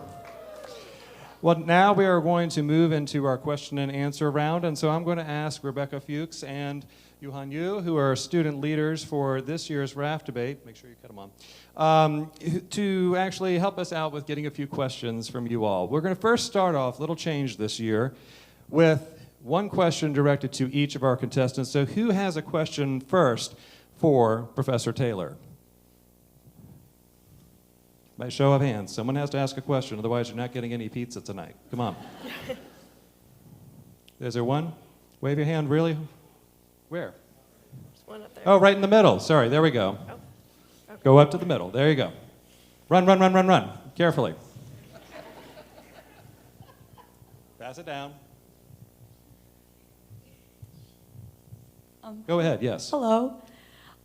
Well, now we are going to move into our question and answer round, and so I'm going to ask Rebecca Fuchs and Yuhan Yu, who are student leaders for this year's Raft Debate, make sure you cut them on, to actually help us out with getting a few questions from you all. We're going to first start off, little change this year, with one question directed to each of our contestants. So who has a question first for Professor Taylor? By show of hands, someone has to ask a question, otherwise you're not getting any pizza tonight. Come on. Is there one? Wave your hand, really? Where? There's one up there. Oh, right in the middle. Sorry, there we go. Oh, okay. Go up to the middle. There you go. Run, run, run, run, run. Carefully. Pass it down. Go ahead, yes. Hello.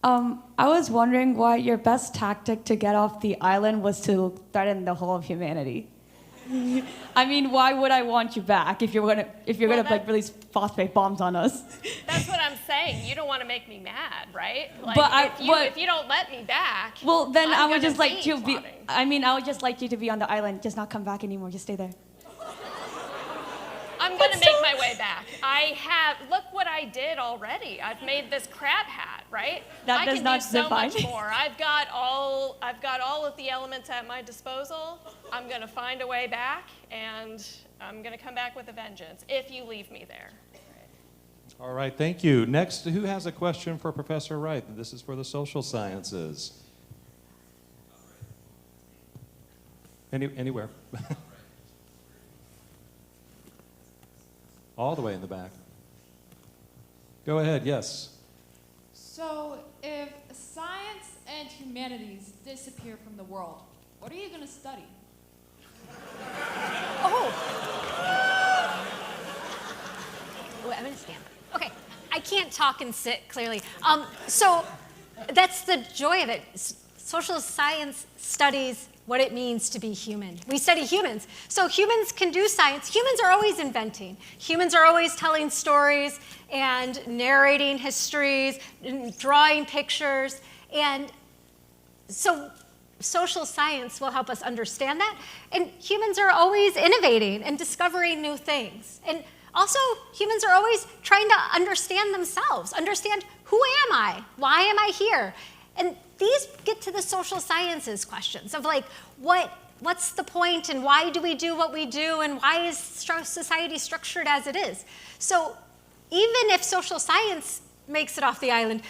I was wondering why your best tactic to get off the island was to threaten the whole of humanity. I mean, why would I want you back if you're gonna like release phosphate bombs on us? That's what I'm saying. You don't want to make me mad, right? Like, But if you don't let me back, Well, then I'm I would gonna just like to be. plotting. I mean, I would just like you to be on the island, just not come back anymore. Just stay there. I'm going to make my way back. Look what I did already. I've made this crab hat, right? That I does can not do so define much me. more. I've got all of the elements at my disposal. I'm going to find a way back, and I'm going to come back with a vengeance if you leave me there. All right, thank you. Next, who has a question for Professor Wright? This is for the social sciences. Anywhere. All the way in the back. Go ahead, yes. So, if science and humanities disappear from the world, what are you going to study? Wait, I'm gonna stand. Okay, I can't talk and sit clearly. So that's the joy of it. Social science studies what it means to be human. We study humans. So humans can do science. Humans are always inventing. Humans are always telling stories and narrating histories, and drawing pictures. And so social science will help us understand that. And humans are always innovating and discovering new things. And also, humans are always trying to understand themselves, understand who am I? Why am I here? And these get to the social sciences questions of like, what's the point and why do we do what we do and why is society structured as it is? So even if social science makes it off the island,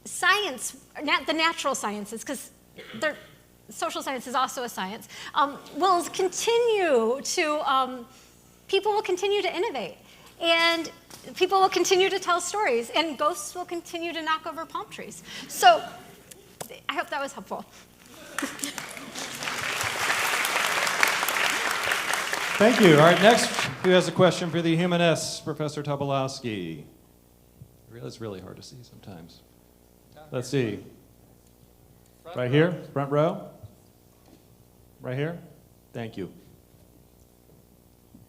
science, the natural sciences, because social science is also a science, will continue to, people will continue to innovate. And people will continue to tell stories, and ghosts will continue to knock over palm trees. So I hope that was helpful. Thank you. All right, next, who has a question for the humanists? Professor Tobolowsky. It's really hard to see sometimes. Let's see. Right here, front row. Right here. Thank you.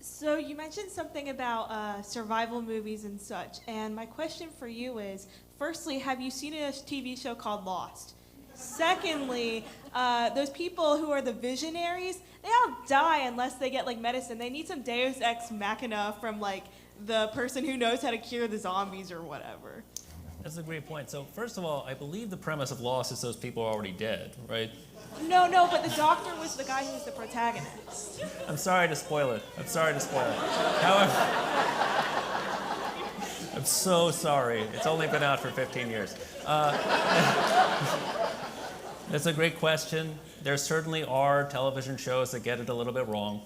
So you mentioned something about survival movies and such, and my question for you is, firstly, have you seen a TV show called Lost? Secondly, those people who are the visionaries, they all die unless they get like medicine. They need some Deus Ex Machina from like the person who knows how to cure the zombies or whatever. That's a great point. So first of all, I believe the premise of Lost is those people are already dead, right? No, but the doctor was the guy who was the protagonist. I'm sorry to spoil it. However, I'm so sorry. It's only been out for 15 years. That's a great question. There certainly are television shows that get it a little bit wrong.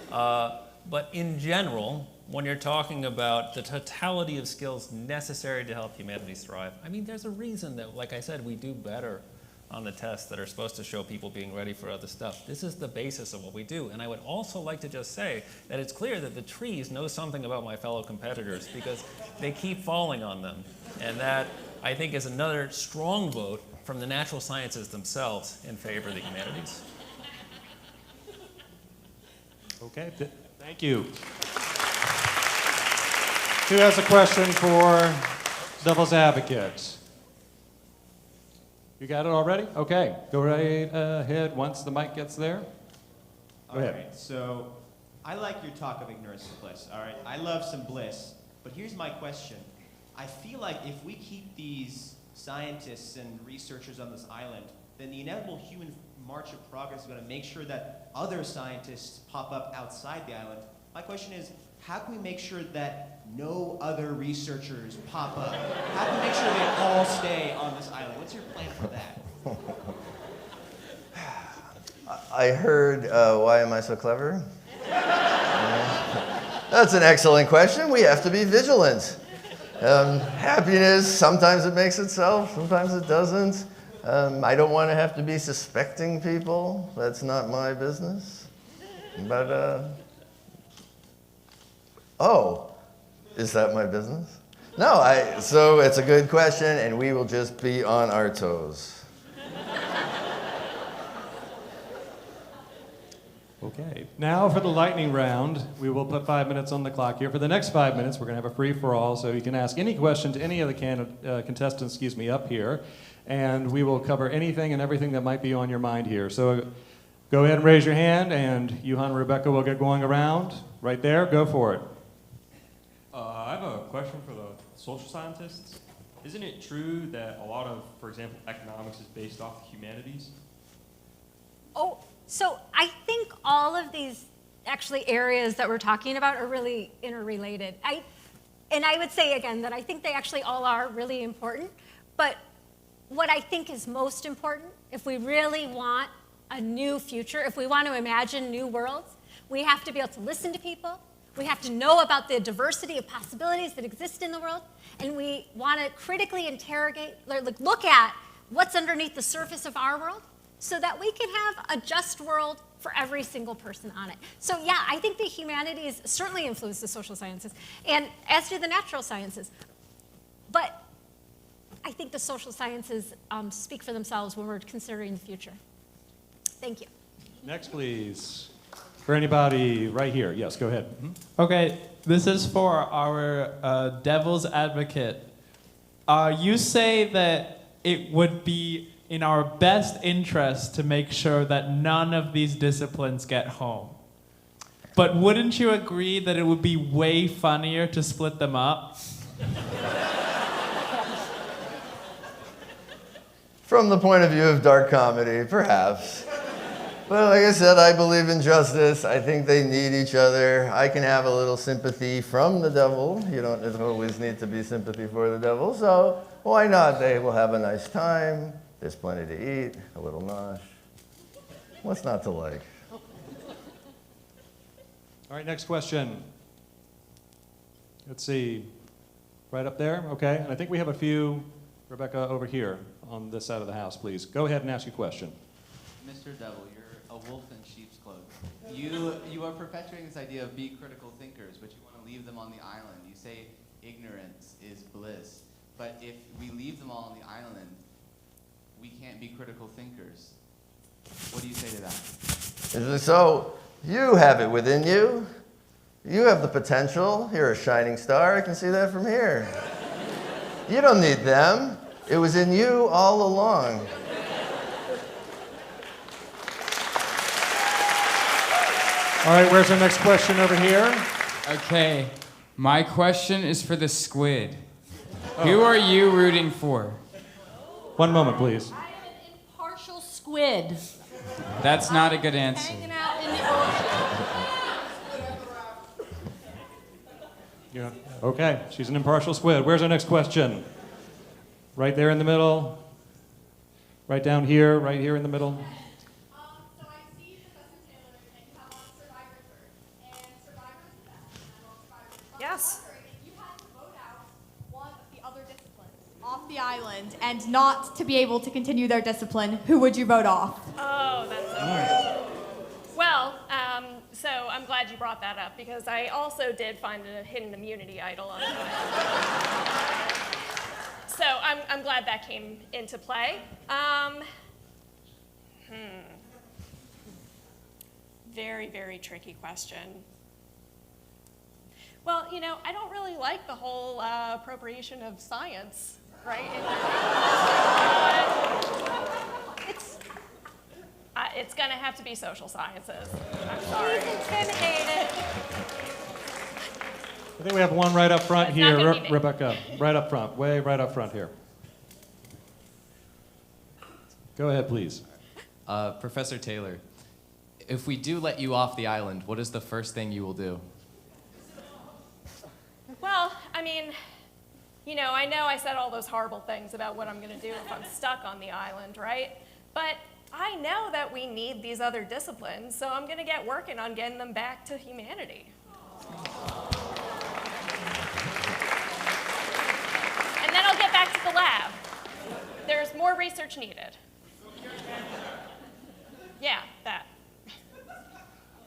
But in general, when you're talking about the totality of skills necessary to help humanities thrive, I mean, there's a reason that, like I said, we do better on the tests that are supposed to show people being ready for other stuff. This is the basis of what we do. And I would also like to just say that it's clear that the trees know something about my fellow competitors because they keep falling on them. And that, I think, is another strong vote from the natural sciences themselves in favor of the humanities. Okay, thank you. Who has a question for Devil's Advocate? You got it already? Okay, go right ahead once the mic gets there. Go ahead. All right, so I like your talk of ignorance is bliss, all right? I love some bliss, but here's my question. I feel like if we keep these scientists and researchers on this island, then the inevitable human march of progress is going to make sure that other scientists pop up outside the island. My question is, how can we make sure that no other researchers pop up? How can we make sure they all stay on this island? What's your plan for that? I heard, why am I so clever? That's an excellent question. We have to be vigilant. Happiness, sometimes it makes itself, sometimes it doesn't. I don't want to have to be suspecting people. That's not my business. But, oh, is that my business? No, so it's a good question, and we will just be on our toes. Okay, now for the lightning round, we will put 5 minutes on the clock here. For the next 5 minutes, we're going to have a free-for-all, so you can ask any question to any of the contestants, up here, and we will cover anything and everything that might be on your mind here. So go ahead and raise your hand, and Johan and Rebecca will get going around. Right there, go for it. I have a question for the social scientists. Isn't it true that a lot of, for example, economics is based off of humanities? Oh, so I think all of these actually areas that we're talking about are really interrelated. And I would say again that I think they actually all are really important, but what I think is most important, if we really want a new future, if we want to imagine new worlds, we have to be able to listen to people, we have to know about the diversity of possibilities that exist in the world, and we want to critically interrogate, look at what's underneath the surface of our world, so that we can have a just world for every single person on it. So yeah, I think the humanities certainly influence the social sciences, and as do the natural sciences. But I think the social sciences speak for themselves when we're considering the future. Thank you. Next, please. For anybody right here. Yes, go ahead. Mm-hmm. Okay, this is for our devil's advocate. You say that it would be in our best interest to make sure that none of these disciplines get home. But wouldn't you agree that it would be way funnier to split them up? From the point of view of dark comedy, perhaps. But like I said, I believe in justice. I think they need each other. I can have a little sympathy from the devil. You don't always need to be sympathy for the devil. So why not? They will have a nice time. There's plenty to eat, a little nosh. What's not to like? All right, next question. Let's see. Right up there? Okay. And I think we have a few. Rebecca, over here on this side of the house, please. Go ahead and ask your question. Mr. Devil, you're a wolf in sheep's clothing. You are perpetuating this idea of be critical thinkers, but you want to leave them on the island. You say ignorance is bliss. But if we leave them all on the island, we can't be critical thinkers. What do you say to that? So, you have it within you. You have the potential. You're a shining star. I can see that from here. You don't need them. It was in you all along. All right, where's our next question over here? Okay, my question is for the squid. Who are you rooting for? One moment, please. I am an impartial squid. That's not a good answer. Hanging out in the ocean. Yeah. Okay, she's an impartial squid. Where's our next question? Right there in the middle. Right down here, right here in the middle. So I see Professor Taylor and you have on Survivor shirt, and Survivor is the best, and I love Survivor. Yes. I'm wondering if you had to vote out one of the other disciplines off the island and not to be able to continue their discipline, who would you vote off? Oh, that's so hard. Well, so I'm glad you brought that up because I also did find a hidden immunity idol on the island. So I'm glad that came into play. Very, very tricky question. Well, you know, I don't really like the whole appropriation of science, right? It's going to have to be social sciences. I'm sorry. Intimidated. I think we have one right up front That's not here, gonna be me. Rebecca. Right up front, way right up front here. Go ahead, please. Professor Taylor, if we do let you off the island, what is the first thing you will do? Well, I mean, you know I said all those horrible things about what I'm going to do if I'm stuck on the island, right? But I know that we need these other disciplines, so I'm going to get working on getting them back to humanity. And then I'll get back to the lab. There's more research needed. Yeah, that.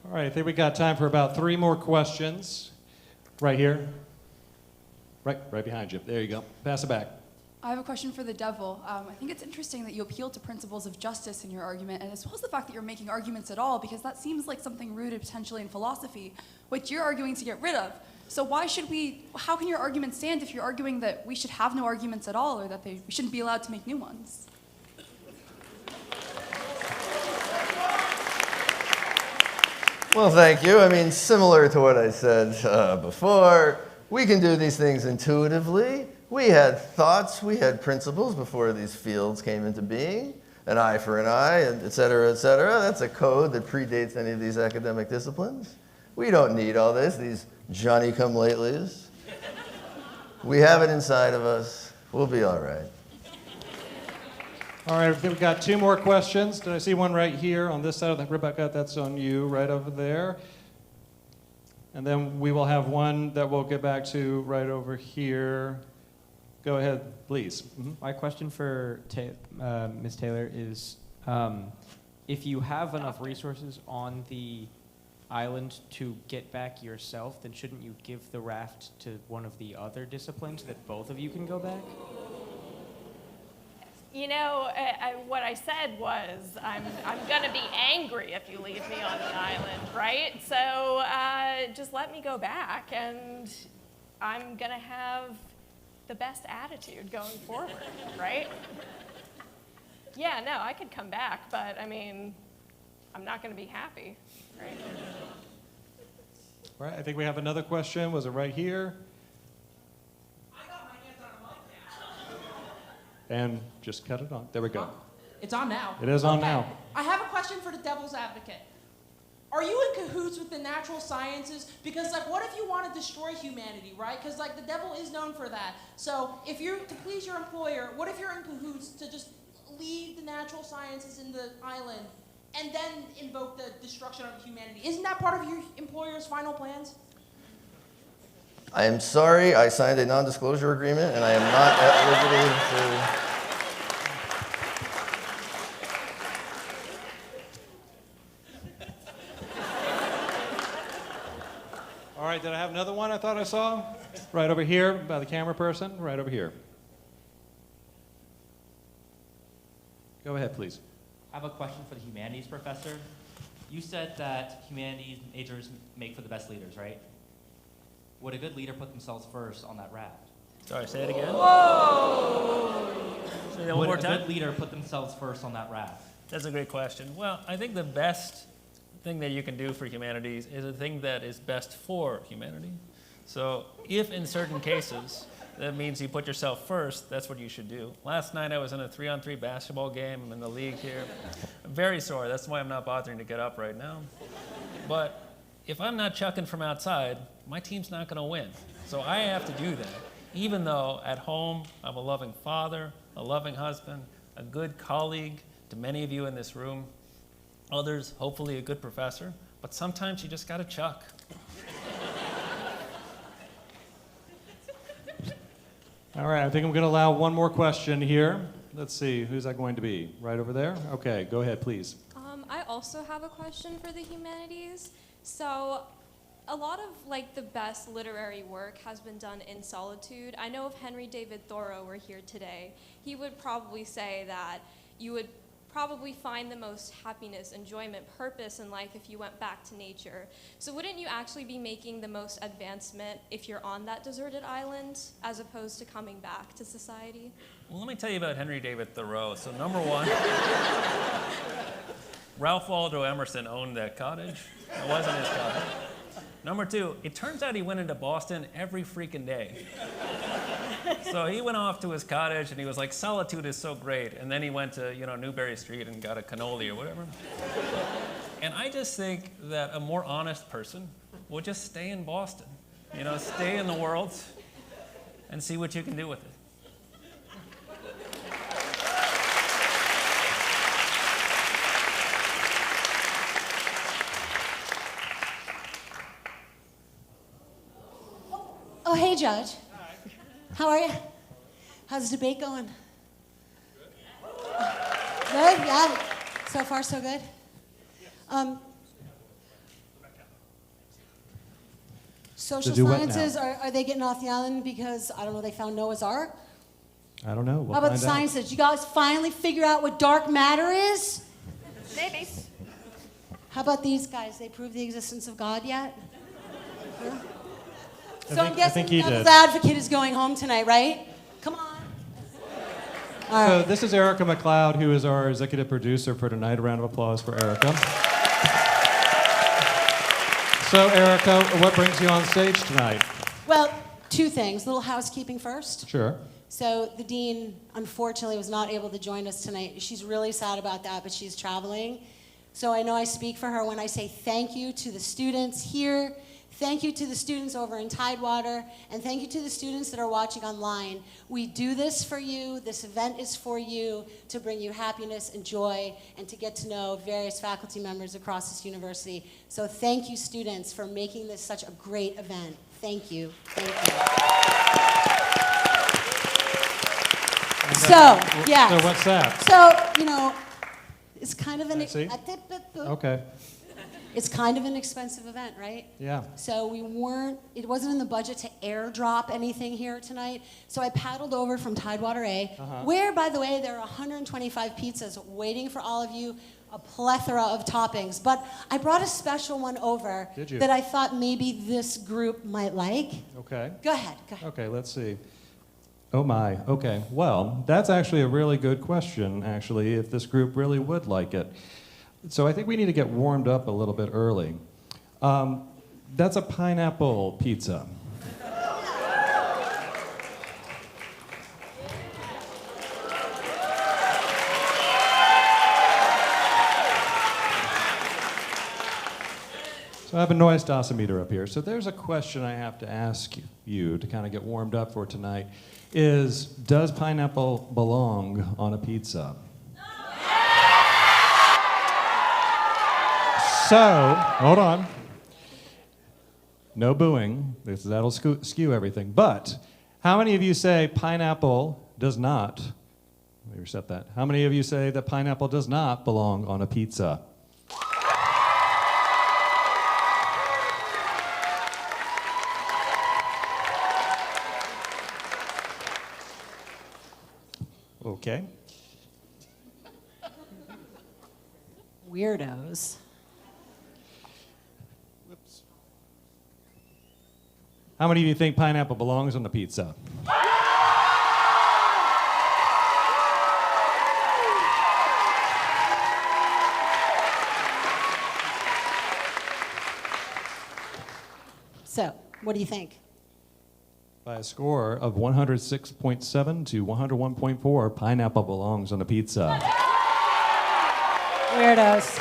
All right, I think we got time for about 3 more questions. Right here. Right behind you. There you go. Pass it back. I have a question for the devil. I think it's interesting that you appeal to principles of justice in your argument, and as well as the fact that you're making arguments at all, because that seems like something rooted potentially in philosophy, which you're arguing to get rid of. So how can your argument stand if you're arguing that we should have no arguments at all, or that we shouldn't be allowed to make new ones? Well, thank you. I mean, similar to what I said before, we can do these things intuitively. We had thoughts, we had principles before these fields came into being. An eye for an eye, and et cetera, et cetera. That's a code that predates any of these academic disciplines. We don't need all this, these Johnny-come-latelys. We have it inside of us. We'll be all right. All right, I think we've got 2 more questions. Did I see one right here on this side of the Rebecca? That's on you, right over there. And then we will have one that we'll get back to right over here. Go ahead, please. Mm-hmm. My question for Ms. Taylor is, if you have enough resources on the island to get back yourself, then shouldn't you give the raft to one of the other disciplines that both of you can go back? You know, what I said was I'm going to be angry if you leave me on the island, right? So just let me go back, and I'm going to have the best attitude going forward, right? Yeah, no, I could come back, but I mean, I'm not going to be happy, right? All right, I think we have another question. Was it right here? And just cut it on. There we go. It's on now. It is on now. I have a question for the devil's advocate. Are you in cahoots with the natural sciences? Because, like, what if you want to destroy humanity, right? Because, like, the devil is known for that. So, if you're to please your employer, what if you're in cahoots to just leave the natural sciences in the island and then invoke the destruction of humanity? Isn't that part of your employer's final plans? I am sorry, I signed a non-disclosure agreement, and I am not at liberty to... All right, did I have another one I thought I saw? Right over here by the camera person, right over here. Go ahead, please. I have a question for the humanities professor. You said that humanities majors make for the best leaders, right? Would a good leader put themselves first on that raft? Sorry, say it again. Whoa! Say that one more Would a time. good leader put themselves first on that raft? That's a great question. Well, I think the best thing that you can do for humanities is a thing that is best for humanity. So if in certain cases that means you put yourself first, that's what you should do. Last night I was in a 3-on-3 basketball game. I'm in the league here. I'm very sore. That's why I'm not bothering to get up right now. But if I'm not chucking from outside, my team's not going to win. So I have to do that. Even though at home I'm a loving father, a loving husband, a good colleague to many of you in this room, others hopefully a good professor, but sometimes you just got to chuck. All right, I think I'm going to allow one more question here. Let's see, who's that going to be? Right over there? Okay, go ahead, please. I also have a question for the humanities. So a lot of the best literary work has been done in solitude. I know if Henry David Thoreau were here today, he would probably say that you would probably find the most happiness, enjoyment, purpose in life if you went back to nature. So wouldn't you actually be making the most advancement if you're on that deserted island as opposed to coming back to society? Well, let me tell you about Henry David Thoreau. So number one, Ralph Waldo Emerson owned that cottage. It wasn't his cottage. Number two, it turns out he went into Boston every freaking day. So he went off to his cottage and he was like, solitude is so great. And then he went to, Newberry Street and got a cannoli or whatever. And I just think that a more honest person will just stay in Boston, stay in the world and see what you can do with it. Oh, hey, Judge. Hi. How are you? How's the debate going? Good? Yeah? So far, so good? Social sciences, are they getting off the island because, I don't know, they found Noah's Ark? I don't know. We'll How about the find out. sciences? You guys finally figure out what dark matter is? Maybe. How about these guys? They prove the existence of God yet? Huh? So I'm I guessing think he Devil's did. Advocate is going home tonight, right? Come on. All So right. this is Erica McLeod, who is our executive producer for tonight. A round of applause for Erica. So Erica, what brings you on stage tonight? Well, two things. Little housekeeping first. Sure. So the dean, unfortunately, was not able to join us tonight. She's really sad about that, but she's traveling. So I know I speak for her when I say thank you to the students here. Thank you to the students over in Tidewater, and thank you to the students that are watching online. We do this for you. This event is for you to bring you happiness and joy and to get to know various faculty members across this university. So thank you, students, for making this such a great event. Thank you. Thank you. So, yeah. So what's that? So, it's kind of an... See? Okay. It's kind of an expensive event, right? Yeah. So it wasn't in the budget to airdrop anything here tonight. So I paddled over from Tidewater A, where, by the way, there are 125 pizzas waiting for all of you, a plethora of toppings. But I brought a special one over Did you? that I thought maybe this group might like. Okay. Go ahead. Okay, let's see. Oh my, okay. Well, that's actually a really good question, actually, if this group really would like it. So I think we need to get warmed up a little bit early. That's a pineapple pizza. So I have a noise dosimeter up here. So there's a question I have to ask you to kind of get warmed up for tonight is, does pineapple belong on a pizza? So, hold on. No booing, because that'll skew everything. But how many of you say pineapple does not, let me reset that. How many of you say that pineapple does not belong on a pizza? Okay. Weirdos. How many of you think pineapple belongs on the pizza? So, what do you think? By a score of 106.7 to 101.4, pineapple belongs on a pizza. Weirdos.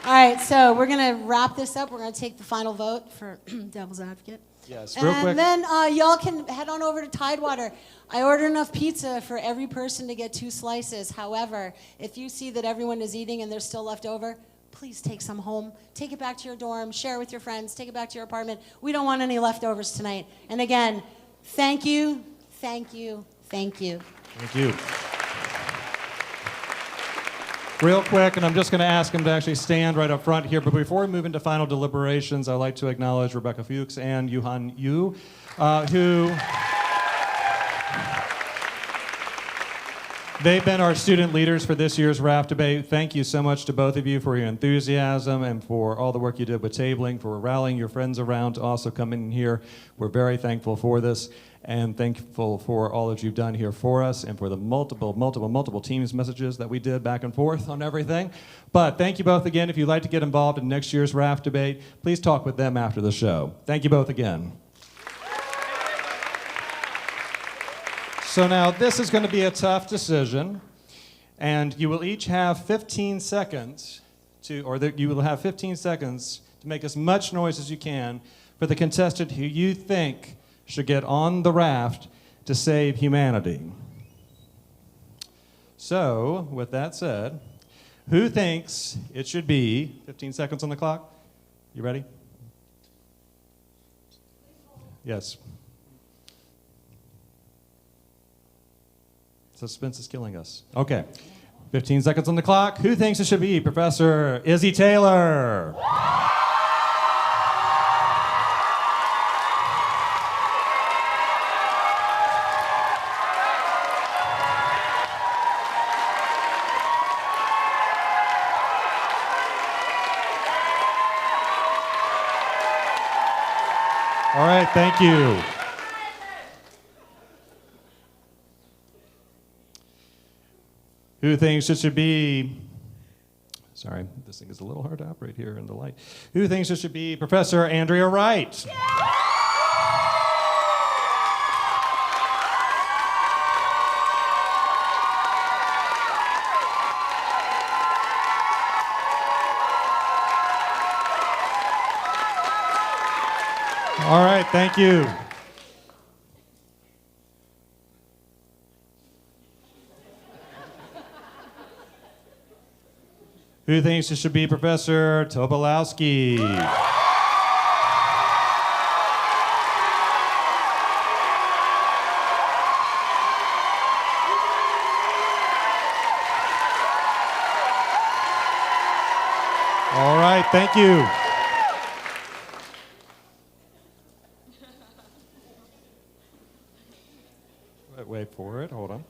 All right, so we're going to wrap this up. We're going to take the final vote for Devil's Advocate. Yes, real quick. And then y'all can head on over to Tidewater. I ordered enough pizza for every person to get 2 slices. However, if you see that everyone is eating and there's still left over, please take some home. Take it back to your dorm. Share it with your friends. Take it back to your apartment. We don't want any leftovers tonight. And again, thank you, thank you, thank you. Thank you. Real quick, and I'm just going to ask him to actually stand right up front here, but before we move into final deliberations, I'd like to acknowledge Rebecca Fuchs and Yuhan Yu, who... They've been our student leaders for this year's Raft Debate. Thank you so much to both of you for your enthusiasm and for all the work you did with tabling, for rallying your friends around to also come in here. We're very thankful for this and thankful for all that you've done here for us and for the multiple Teams messages that we did back and forth on everything. But thank you both again. If you'd like to get involved in next year's Raft Debate, please talk with them after the show. Thank you both again. So now this is going to be a tough decision, and you will each have 15 seconds you will have 15 seconds to make as much noise as you can for the contestant who you think should get on the raft to save humanity. So, with that said, who thinks it should be 15 seconds on the clock? You ready? Yes. Suspense is killing us. Okay. 15 seconds on the clock. Who thinks it should be Professor Izzy Taylor? All right, thank you. Who thinks it should be, sorry, this thing is a little hard to operate here in the light. Who thinks it should be Professor Andrea Wright? All right, thank you. Who thinks it should be Professor Tobolowski? All right, thank you. Wait for it, hold on.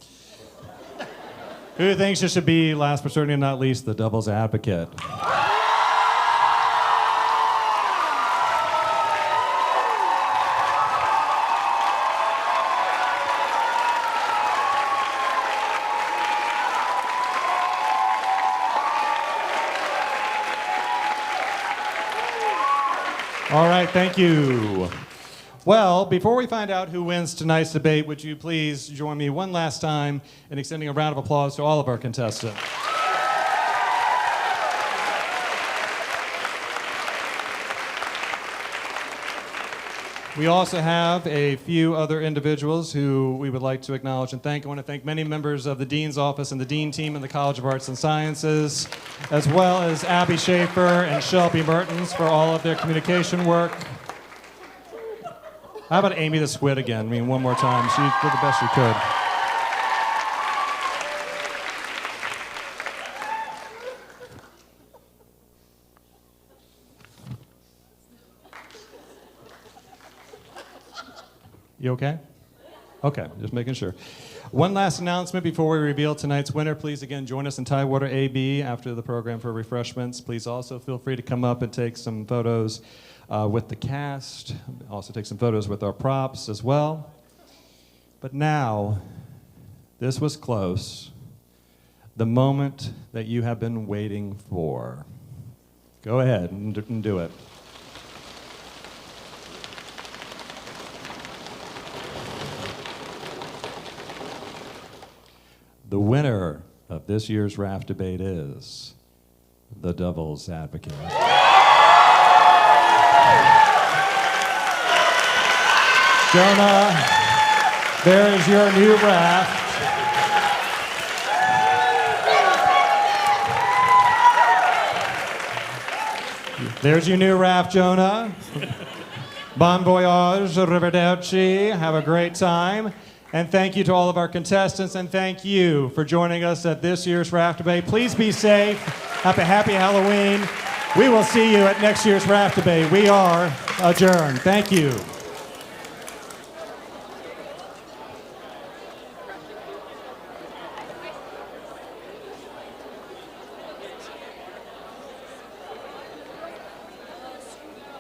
Who thinks it should be, last but certainly not least, the Devil's Advocate? All right, thank you. Well, before we find out who wins tonight's debate, would you please join me one last time in extending a round of applause to all of our contestants. We also have a few other individuals who we would like to acknowledge and thank. I want to thank many members of the Dean's Office and the Dean team in the College of Arts and Sciences, as well as Abby Schaefer and Shelby Mertens for all of their communication work. How about Amy the Squid again? I mean, one more time. She did the best she could. You okay? Okay, just making sure. One last announcement before we reveal tonight's winner. Please again join us in Tidewater AB after the program for refreshments. Please also feel free to come up and take some photos with the cast. Also take some photos with our props as well. But now, this was close. The moment that you have been waiting for. Go ahead and do it. The winner of this year's Raft Debate is the Devil's Advocate. Jonah, there is your new raft. There's your new raft, Jonah. Bon voyage, arrivederci. Have a great time. And thank you to all of our contestants, and thank you for joining us at this year's Raft Debate. Please be safe. Have a happy Halloween. We will see you at next year's Raft Debate. We are adjourned. Thank you.